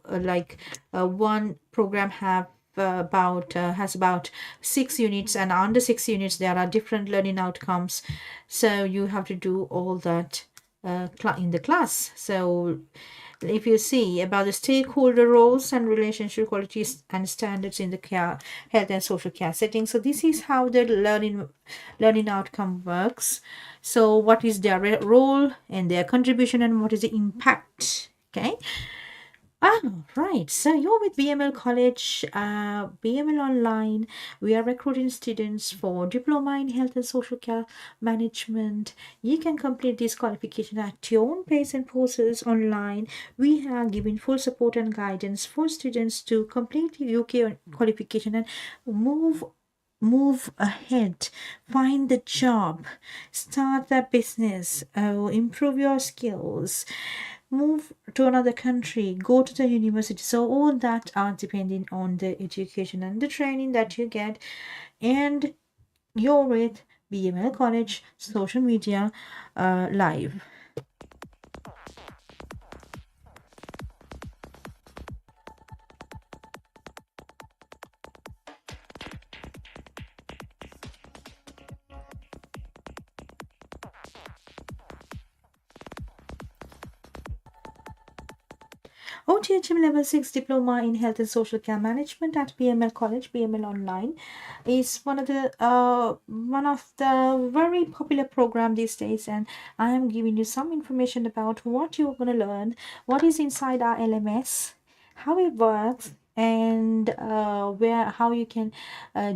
one program have about has about 6 units, and under 6 units there are different learning outcomes. So you have to do all that in the class. So if you see about the stakeholder roles and relationship qualities and standards in the care, health and social care setting. So this is how the learning outcome works. So what is their role and their contribution, and what is the impact? Okay. Right. So you're with BML College, BML Online. We are recruiting students for diploma in health and social care management. You can complete this qualification at your own pace and process online. We are giving full support and guidance for students to complete UK qualification and move ahead, find the job, start a business, improve your skills, move to another country, go to the university. So all that are depending on the education and the training that you get. And you're with BML College Social Media Live. OTHM Level 6 Diploma in Health and Social Care Management at BML College, BML Online, is one of the very popular program these days, and I am giving you some information about what you're going to learn, what is inside our LMS, how it works, and how you can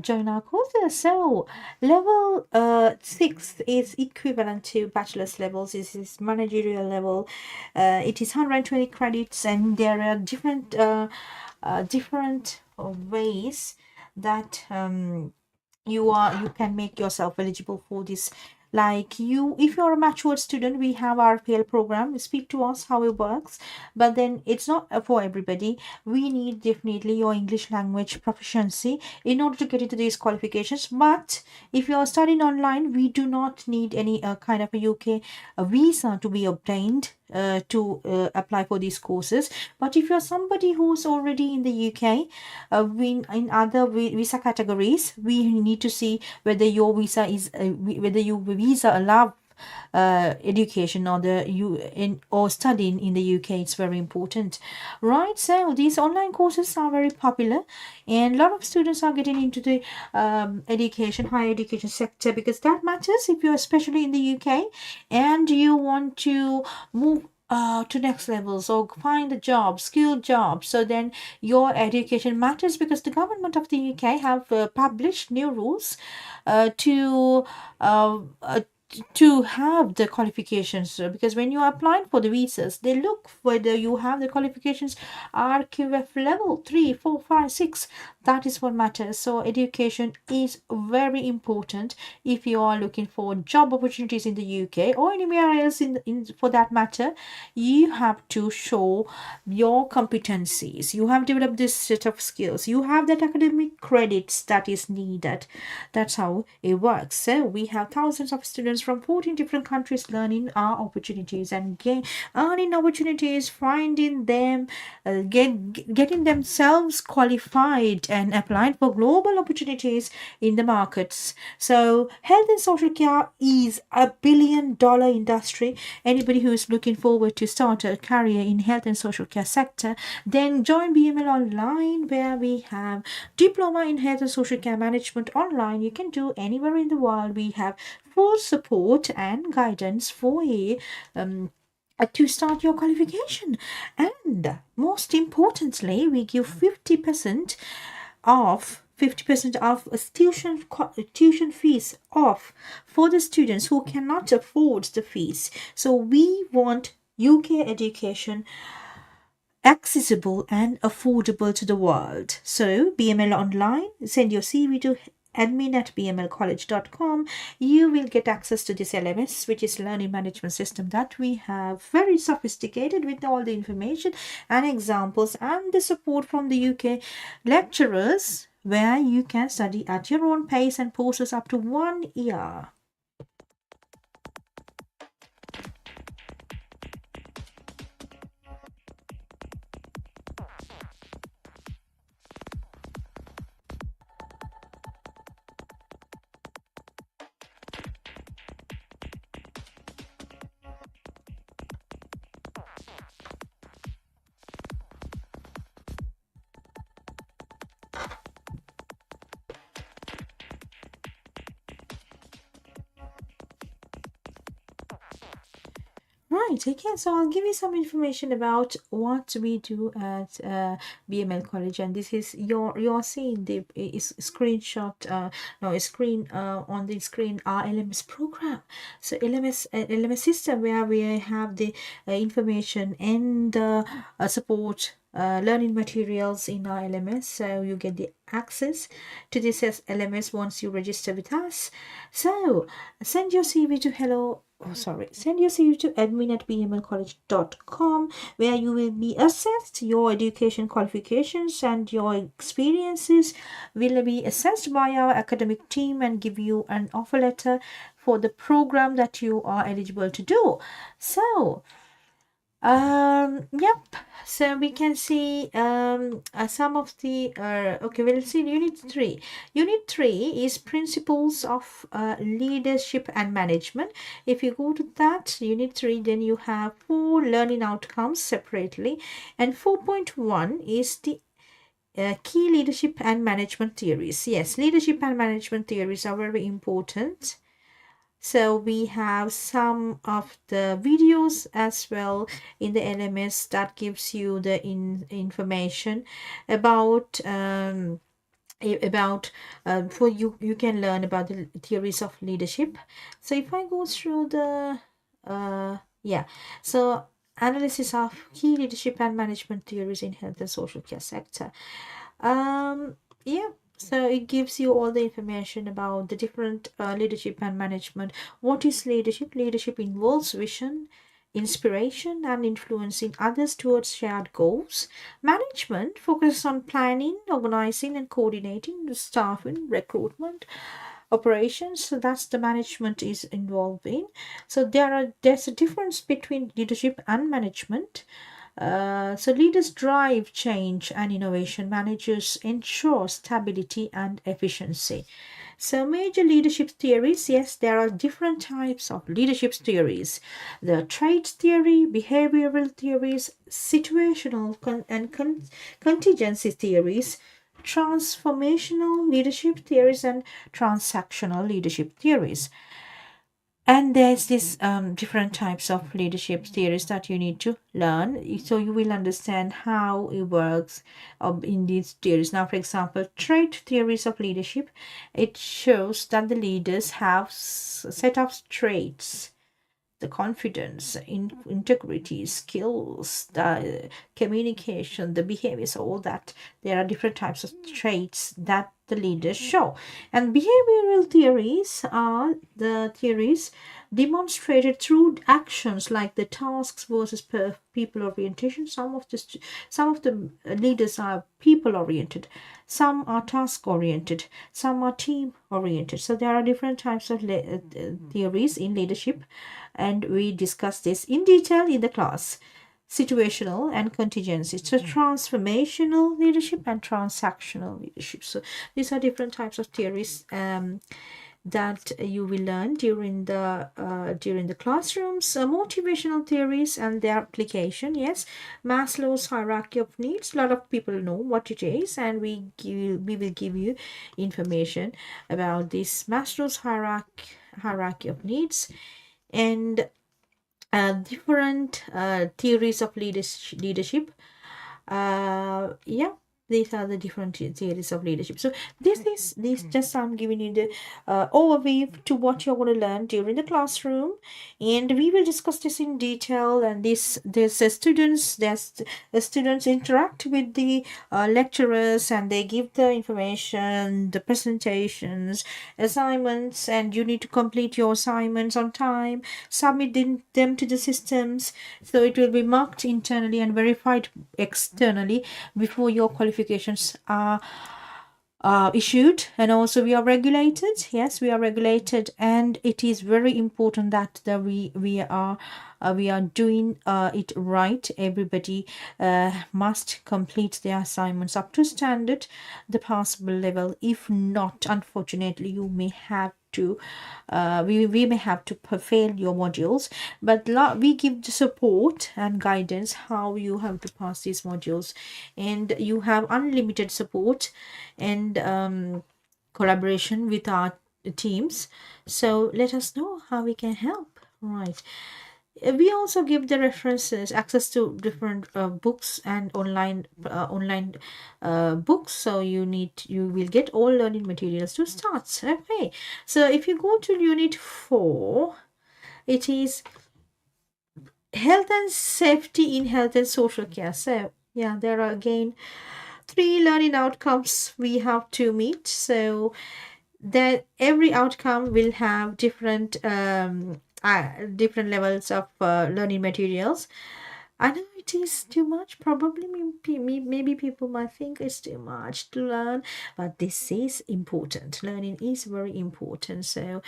join our courses. So level 6 is equivalent to bachelor's levels. This is managerial level. It is 120 credits, and there are different ways that you can make yourself eligible for this. Like, if you're a matured student, we have our PL program. Speak to us how it works, but then it's not for everybody. We need definitely your English language proficiency in order to get into these qualifications. But if you're studying online, we do not need any kind of a UK visa to be obtained to apply for these courses. But if you're somebody who's already in the UK, in other visa categories, we need to see whether your visa is whether your visa allow education or or studying in the UK. It's very important, right? So these online courses are very popular, and a lot of students are getting into the higher education sector, because that matters. If you're especially in the UK and you want to move to next levels or find a job, skilled job, so then your education matters, because the government of the UK have published new rules to have the qualifications, because when you are applying for the visas, they look whether you have the qualifications RQF level 3, 4, 5, 6. That is what matters. So education is very important if you are looking for job opportunities in the UK or anywhere else for that matter. You have to show your competencies. You have developed this set of skills. You have that academic credits that is needed. That's how it works. So we have thousands of students students from 14 different countries learning our opportunities and earning opportunities, finding them, getting themselves qualified and applying for global opportunities in the markets. So health and social care is a billion-dollar industry. Anybody who is looking forward to start a career in health and social care sector, then join BML Online, where we have diploma in health and social care management online. You can do anywhere in the world. We have full support and guidance for you. To start your qualification, and most importantly, we give 50% of tuition fees off for the students who cannot afford the fees. So we want UK education accessible and affordable to the world. So BML Online, send your CV to admin@bmlcollege.com. You will get access to this LMS, which is learning management system that we have, very sophisticated with all the information and examples and the support from the UK lecturers, where you can study at your own pace and courses up to 1 year. Right, okay, so I'll give you some information about what we do at BML College, and this is you're seeing the is screenshot no a screen on the screen our LMS program. So LMS system, where we have the information and the support learning materials in our LMS. So you get the access to this as LMS once you register with us. So send your CV to send your CV to admin@bmlcollege.com, where you will be assessed. Your education qualifications and your experiences will be assessed by our academic team and give you an offer letter for the program that you are eligible to do. So yep, so we can see some of the okay, we'll see unit 3 is principles of leadership and management. If you go to that unit 3, then you have 4 learning outcomes separately, and 4.1 is the key leadership and management theories. Yes, leadership and management theories are very important. So we have some of the videos as well in the LMS that gives you the information about for you can learn about the theories of leadership. So if I go through the yeah, so analysis of key leadership and management theories in health and social care sector. Yeah, so it gives you all the information about the different leadership and management. What is leadership? Leadership involves vision, inspiration, and influencing others towards shared goals. Management focuses on planning, organizing, and coordinating the staffing, recruitment, operations. So that's the management is involved in. So there's a difference between leadership and management. So leaders drive change and innovation. Managers ensure stability and efficiency. So major leadership theories, yes, there are different types of leadership theories. The trait theory, behavioral theories, situational and contingency theories, transformational leadership theories, and transactional leadership theories. And there's this different types of leadership theories that you need to learn, so you will understand how it works in these theories. Now, for example, trait theories of leadership, it shows that the leaders have set of traits: the confidence, integrity, skills, the communication, the behaviors, all that. There are different types of traits that the leaders show. And behavioral theories are the theories demonstrated through actions like the tasks versus people orientation. Some of the leaders are people oriented, some are task oriented, some are team oriented. So there are different types of theories in leadership, and we discuss this in detail in the class. Situational and contingency. So transformational leadership and transactional leadership. So these are different types of theories that you will learn during the classrooms. Motivational theories and their application. Yes, Maslow's hierarchy of needs. A lot of people know what it is, and we will give you information about this Maslow's hierarchy of needs, and different theories of leadership. Yeah, these are the different theories of leadership. So this just I'm giving you the overview to what you're going to learn during the classroom, and we will discuss this in detail. And this there's the students interact with the lecturers, and they give the information, the presentations, assignments, and you need to complete your assignments on time, submit them to the systems, so it will be marked internally and verified externally before your qualifications are issued. And also we are regulated. Yes, we are regulated, and it is very important that we are doing it right. Everybody must complete their assignments up to standard, the possible level. If not, unfortunately, you may have to we may have to fail your modules, but we give the support and guidance how you have to pass these modules, and you have unlimited support and collaboration with our teams. So let us know how we can help. Right. We also give the references, access to different books and online books. So you will get all learning materials to start. Okay. So if you go to unit 4, it is health and safety in health and social care. So yeah, there are again 3 learning outcomes we have to meet. So that every outcome will have different levels of learning materials. I know it is too much. Probably maybe people might think it's too much to learn, but this is important. Learning is very important. So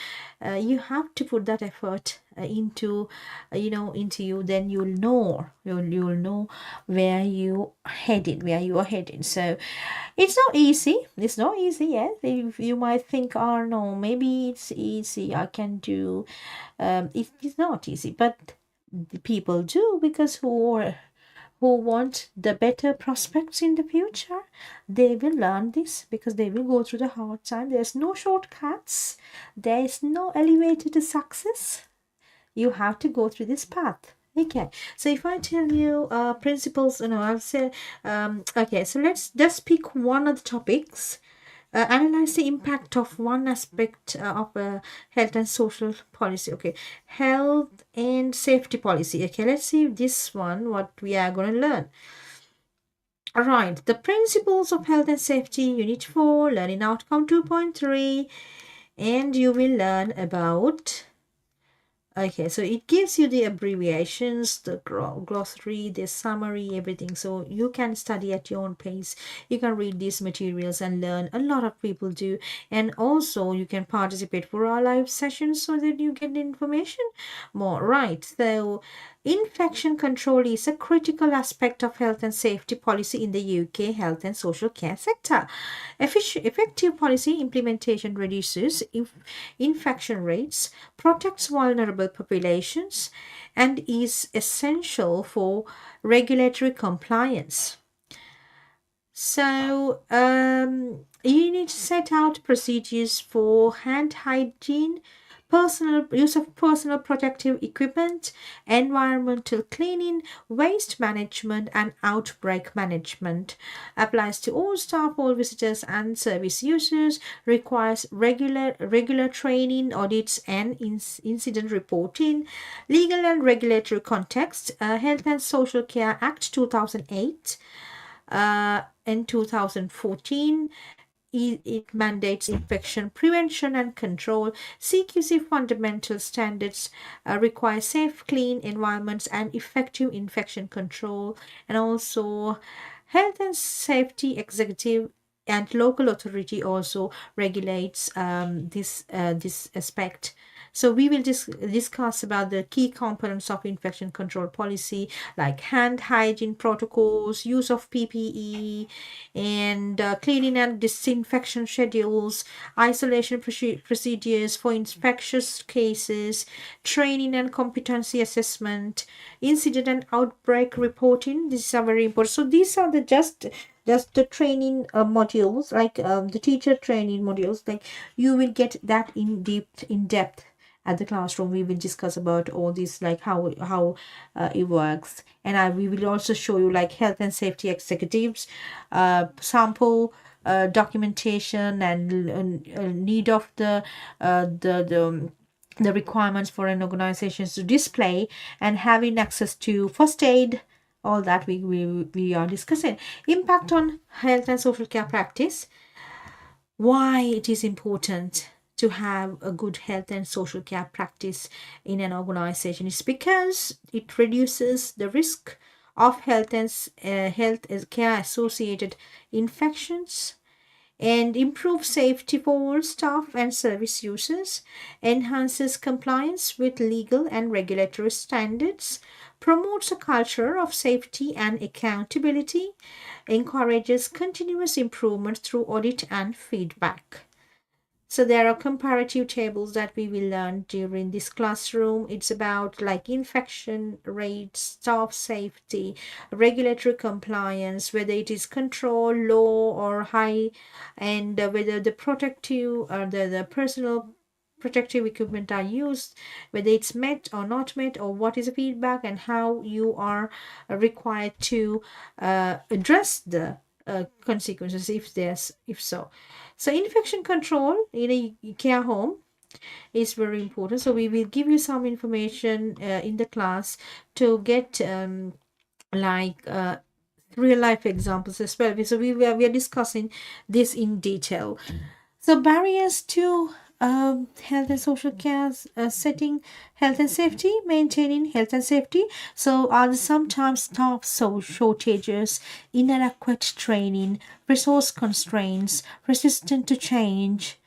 you have to put that effort into into you. Then you'll know where you where you are heading. So it's not easy. It's not easy. Yes, if you might think, oh no, maybe it's easy. I can do. It's not easy, but the people do, because who want the better prospects in the future, they will learn this, because they will go through the hard time. There's no shortcuts. There is no elevator to success. You have to go through this path. Okay, so if I tell you principles, I'll say, okay, so let's just pick one of the topics. Analyze the impact of one aspect of health and social policy. Okay, health and safety policy. Okay, let's see this one, what we are going to learn. All right, the principles of health and safety, unit 4, learning outcome 2.3, and you will learn about. Okay, so it gives you the abbreviations, the glossary, the summary, everything. So you can study at your own pace. You can read these materials and learn. A lot of people do. And also you can participate for our live sessions so that you get information more. Right. So infection control is a critical aspect of health and safety policy in the UK health and social care sector. Effective policy implementation reduces infection rates, protects vulnerable populations, and is essential for regulatory compliance. So you need to set out procedures for hand hygiene, use of personal protective equipment, environmental cleaning, waste management, and outbreak management. Applies to all staff, all visitors, and service users. Requires regular training, audits, and incident reporting. Legal and regulatory context. Health and Social Care Act 2008. In 2014, it mandates infection prevention and control. CQC fundamental standards require safe, clean environments and effective infection control. And also, health and safety executive and local authority also regulates this aspect. So we will discuss about the key components of infection control policy, like hand hygiene protocols, use of PPE, and cleaning and disinfection schedules, isolation procedures for infectious cases, training and competency assessment, incident and outbreak reporting. These are very important. So these are the just the training modules, like the teacher training modules. Like you will get that in depth at the classroom. We will discuss about all this, like how it works, and we will also show you like health and safety executives sample documentation and need of the requirements for an organization to display, and having access to first aid. All that we are discussing. Impact on health and social care practice. Why it is important to have a good health and social care practice in an organization is because it reduces the risk of health care associated infections, and improves safety for all staff and service users, enhances compliance with legal and regulatory standards, promotes a culture of safety and accountability, encourages continuous improvement through audit and feedback. So there are comparative tables that we will learn during this classroom. It's about like infection rates, staff safety, regulatory compliance, whether it is control, low or high, and whether the protective or the personal protective equipment are used, whether it's met or not met, or what is the feedback, and how you are required to address the consequences if so. So infection control in a care home is very important. So we will give you some information in the class to get like real life examples as well. So we are discussing this in detail. So barriers to health and social care setting, health and safety, maintaining health and safety. So are sometimes staff shortages, inadequate training, resource constraints, resistant to change.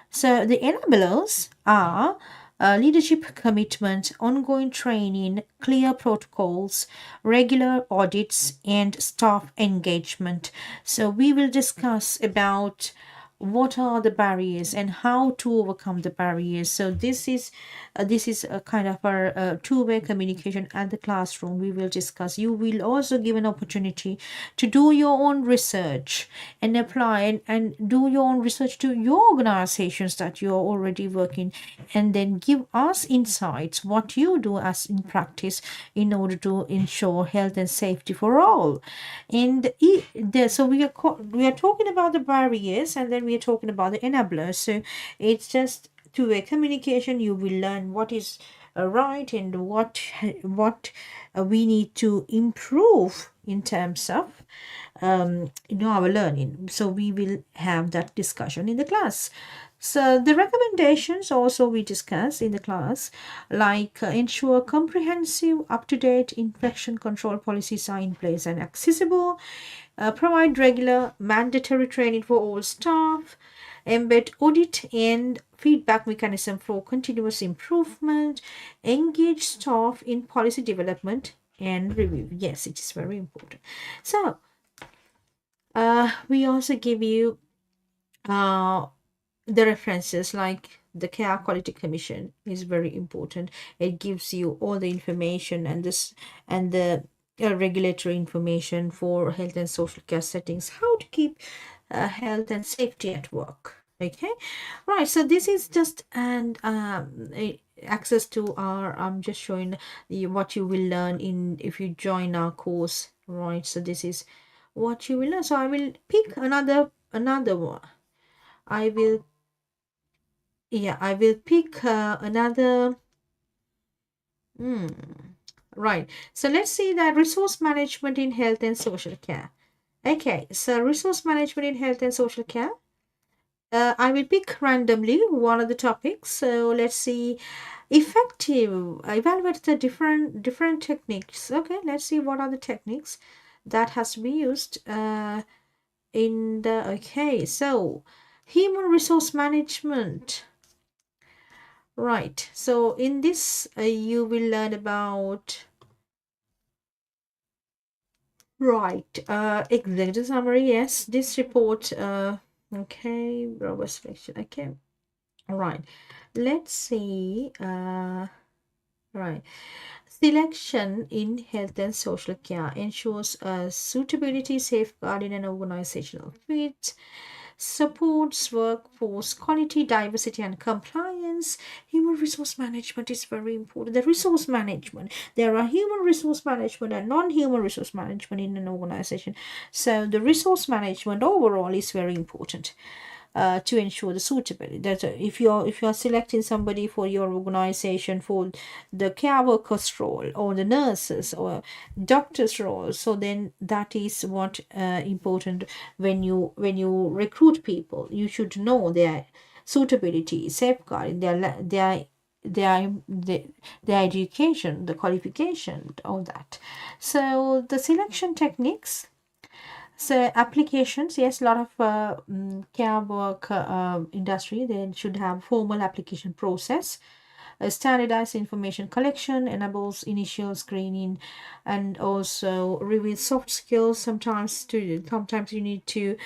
So the enablers are leadership commitment, ongoing training, clear protocols, regular audits, and staff engagement. So we will discuss about what are the barriers and how to overcome the barriers. So this is a kind of our two-way communication at the classroom. We will discuss. You will also give an opportunity to do your own research and apply and do your own research to your organizations that you're already working, and then give us insights what you do as in practice in order to ensure health and safety for all. And so we are talking about the barriers, and then we are talking about the enablers. So it's just two-way communication. You will learn what is right and what we need to improve in terms of our learning. So we will have that discussion in the class. So the recommendations also we discuss in the class, like ensure comprehensive, up-to-date infection control policies are in place and accessible, provide regular mandatory training for all staff, embed audit and feedback mechanism for continuous improvement, engage staff in policy development and review. Yes, it is very important. So we also give you the references, like the Care Quality Commission is very important. It gives you all the information and the regulatory information for health and social care settings, how to keep health and safety at work. Okay, right. So this is just access to our. I'm just showing you what you will learn in if you join our course. Right. So this is what you will learn. So I will pick another one. I will pick another. Right. So let's see that resource management in health and social care. Okay. So resource management in health and social care. I will pick randomly one of the topics. So let's see. Effective. Evaluate the different techniques. Okay, let's see what are the techniques that has to be used in the. Okay, so human resource management. Right. So in this, you will learn about. Right. Executive summary. Yes, this report. Okay. Robust selection. Okay. All right. Let's see. Right. Selection in health and social care ensures suitability, safeguarding, and organizational fit, supports workforce quality, diversity, and compliance. Human resource management is very important. The resource management, there are human resource management and non-human resource management in an organization. So the resource management overall is very important to ensure the suitability. That if you're selecting somebody for your organization for the care workers role or the nurses or doctors role, so then that is what important when you recruit people. You should know their suitability, safeguarding their education, the qualification, all that. So the selection techniques, so applications, yes, a lot of care work industry, they should have formal application process. Standardized information collection enables initial screening and also reveals soft skills. Sometimes you need to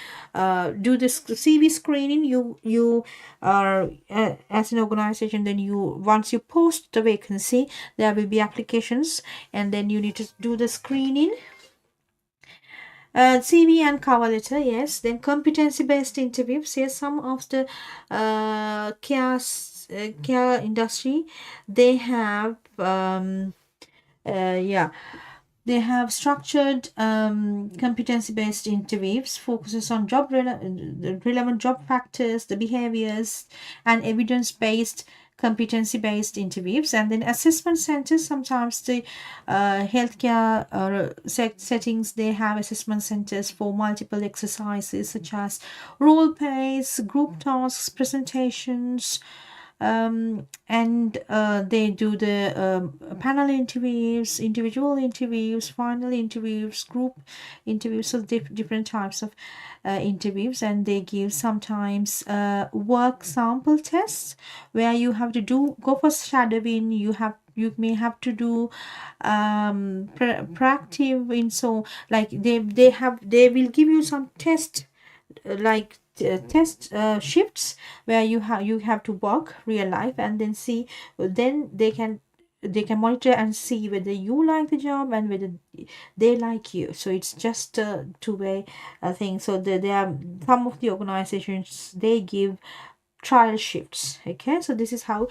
do this CV screening. You are as an organization, then you once you post the vacancy, there will be applications, and then you need to do the screening, CV and cover letter, yes. Then competency-based interviews, yes. Some of the care industry, they have yeah, they have structured competency-based interviews, focuses on the relevant job factors, the behaviors, and evidence-based competency-based interviews. And then assessment centers, sometimes the healthcare settings, they have assessment centers for multiple exercises such as role plays, group tasks, presentations, and they do the panel interviews, individual interviews, final interviews, group interviews, so different types of interviews. And they give sometimes work sample tests where you have to go for shadowing. You may have to do proactive in, so like they will give you some test, like test shifts where you have to work real life, and then see, then they can monitor and see whether you like the job and whether they like you. So it's just a two-way thing. So there are some of the organizations, they give trial shifts. Okay, so this is how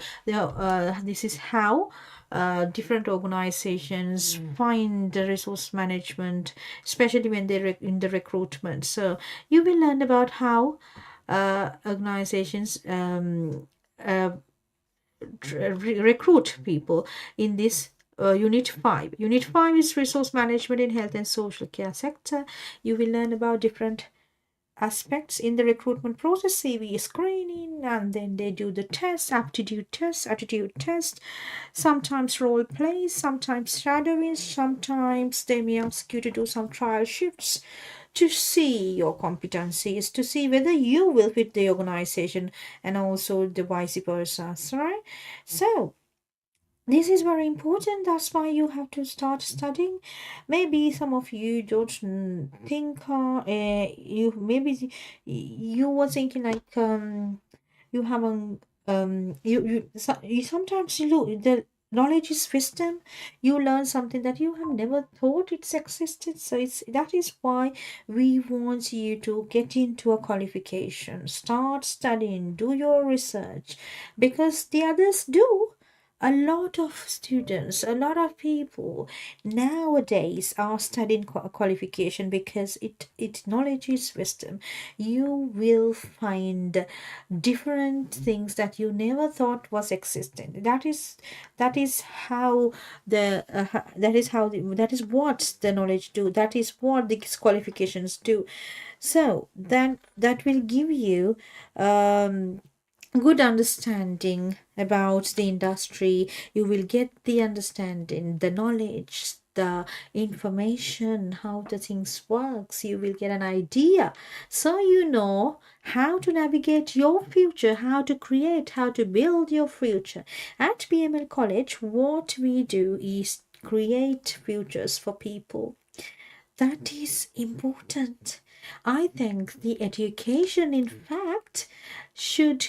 different organizations find the resource management, especially when they're in the recruitment. So you will learn about how organizations uh, recruit people in this Unit 5. Unit 5 is resource management in health and social care sector. You will learn about different aspects in the recruitment process, CV screening, and then they do the test, aptitude test, attitude test, sometimes role plays, sometimes shadowing, sometimes they may ask you to do some trial shifts to see your competencies, to see whether you will fit the organization, and also the vice versa, right? So this is very important. That's why you have to start studying. Maybe some of you don't think you maybe you were thinking like you haven't you sometimes you look the knowledge is wisdom. You learn something that you have never thought it's existed. So that is why we want you to get into a qualification, start studying, do your research, because the others do. a lot of students, a lot of people nowadays are studying qualification because it knowledge is wisdom. You will find different things that you never thought was existent. That is how that is what the knowledge do. That is what these qualifications do. So that will give you good understanding about the industry. You will get the understanding, the knowledge, the information, how the things works. You will get an idea, so you know how to navigate your future, how to create, how to build your future. At BML College, what we do is create futures for people. That is important. I think the education, in fact, should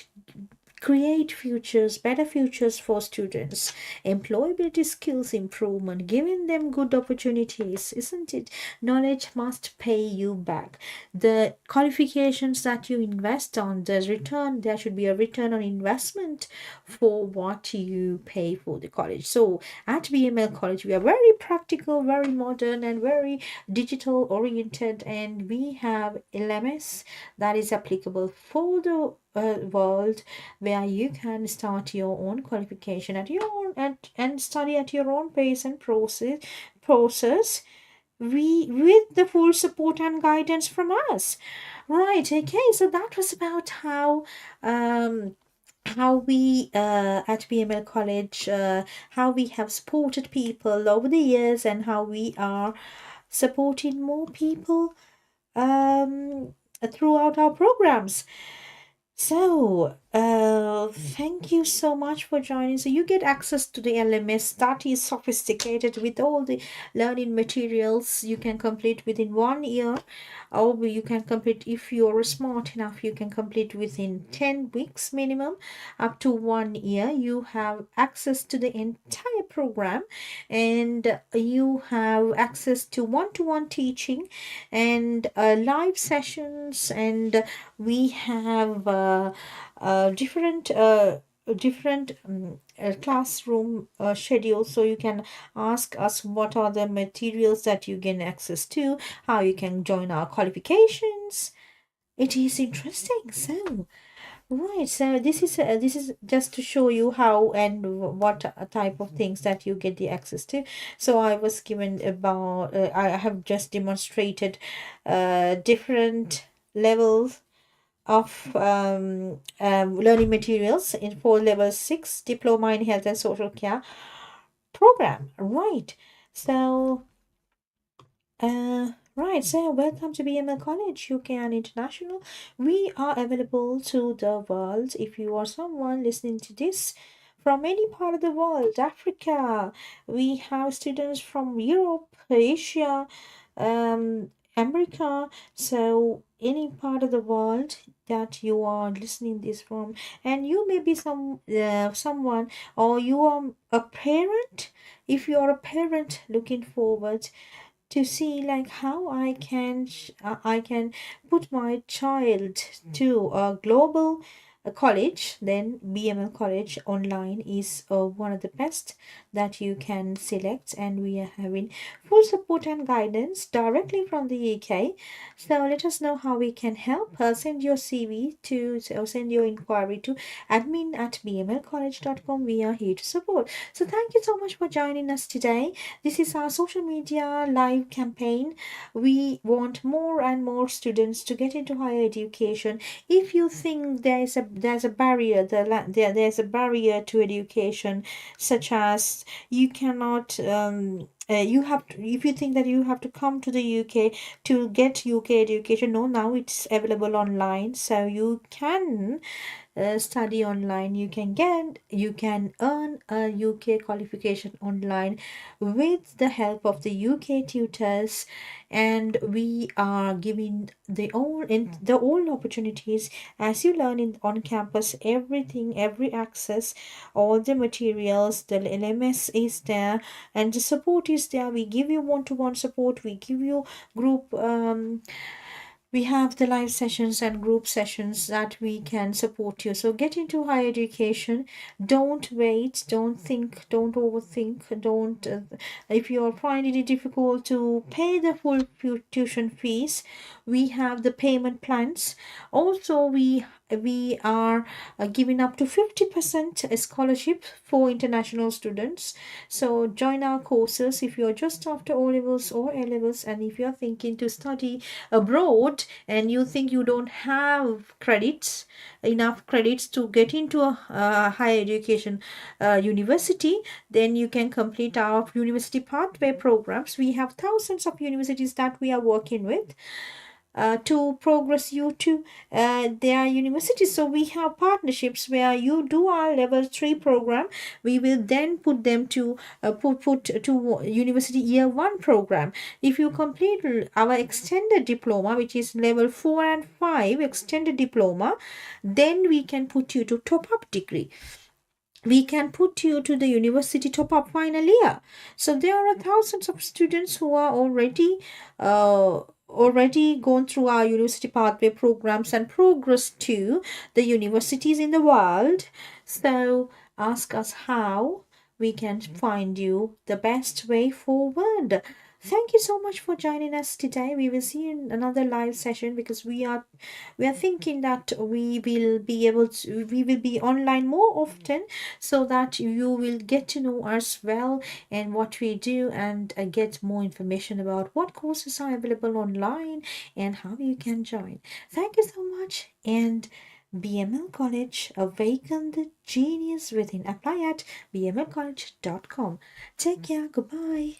create futures, better futures for students, employability skills improvement, giving them good opportunities, isn't it? Knowledge must pay you back. The qualifications that you invest on, the return, there should be a return on investment for what you pay for the college. So at BML College, we are very practical, very modern, and very digital oriented, and we have LMS that is applicable for the world, where you can start your own qualification at your own and study at your own pace and process we with the full support and guidance from us. Right, okay, so that was about how we at BML College, how we have supported people over the years and how we are supporting more people throughout our programs. So, thank you so much for joining. So, you get access to the LMS that is sophisticated with all the learning materials you can complete within 1 year, or you can complete, if you're smart enough, you can complete within 10 weeks minimum, up to 1 year. You have access to the entire program, and you have access to one-to-one teaching and live sessions, and we have different classroom schedule, so you can ask us what are the materials that you gain access to, how you can join our qualifications. It is interesting. So right, so this is just to show you how and what type of things that you get the access to. So I was given about I have just demonstrated different levels of learning materials in for level 6 diploma in health and social care program. Right. So right, so welcome to BML College, UK and International. We are available to the world. If you are someone listening to this from any part of the world, Africa, we have students from Europe, Asia, America. So any part of the world that you are listening this from, and you may be someone, or you are a parent. If you are a parent looking forward to see like how I can put my child to a global college, then BML College online is one of the best that you can select, and we are having full support and guidance directly from the UK. So let us know how we can help. Send your CV to or send your inquiry to admin@bmlcollege.com. We are here to support. So thank you so much for joining us today. This is our social media live campaign. We want more and more students to get into higher education. If you think there's a barrier, there's a barrier to education, such as you cannot you have to, if you think that you have to come to the UK to get UK education, no, now it's available online, so you can study online. You can earn a UK qualification online with the help of the UK tutors, and we are giving the all opportunities as you learn in on campus. Everything, every access, all the materials, the LMS is there, and the support is there. We give you one-to-one support, we give you group We have the live sessions and group sessions that we can support you. So get into higher education. Don't wait. Don't think. Don't overthink. Don't. If you are finding it difficult to pay the full tuition fees, we have the payment plans. Also, we are giving up to 50% scholarship for international students. So join our courses if you're just after O levels or A levels, and if you're thinking to study abroad and you think you don't have enough credits to get into a higher education university, then you can complete our university pathway programs. We have thousands of universities that we are working with to progress you to their universities. So we have partnerships where you do our level 3 program. We will then put them to put to university year 1 program. If you complete our extended diploma, which is level 4 and 5 extended diploma, then we can put you to top up degree. We can put you to the university top up final year. So there are thousands of students who are already gone through our university pathway programs and progress to the universities in the world. So ask us how we can find you the best way forward. Thank you so much for joining us today. We will see you in another live session, because we are thinking that we will be online more often, so that you will get to know us well and what we do, and get more information about what courses are available online and how you can join. Thank you so much. And BML College, awaken the genius within. Apply at bmlcollege.com. Take care. Goodbye.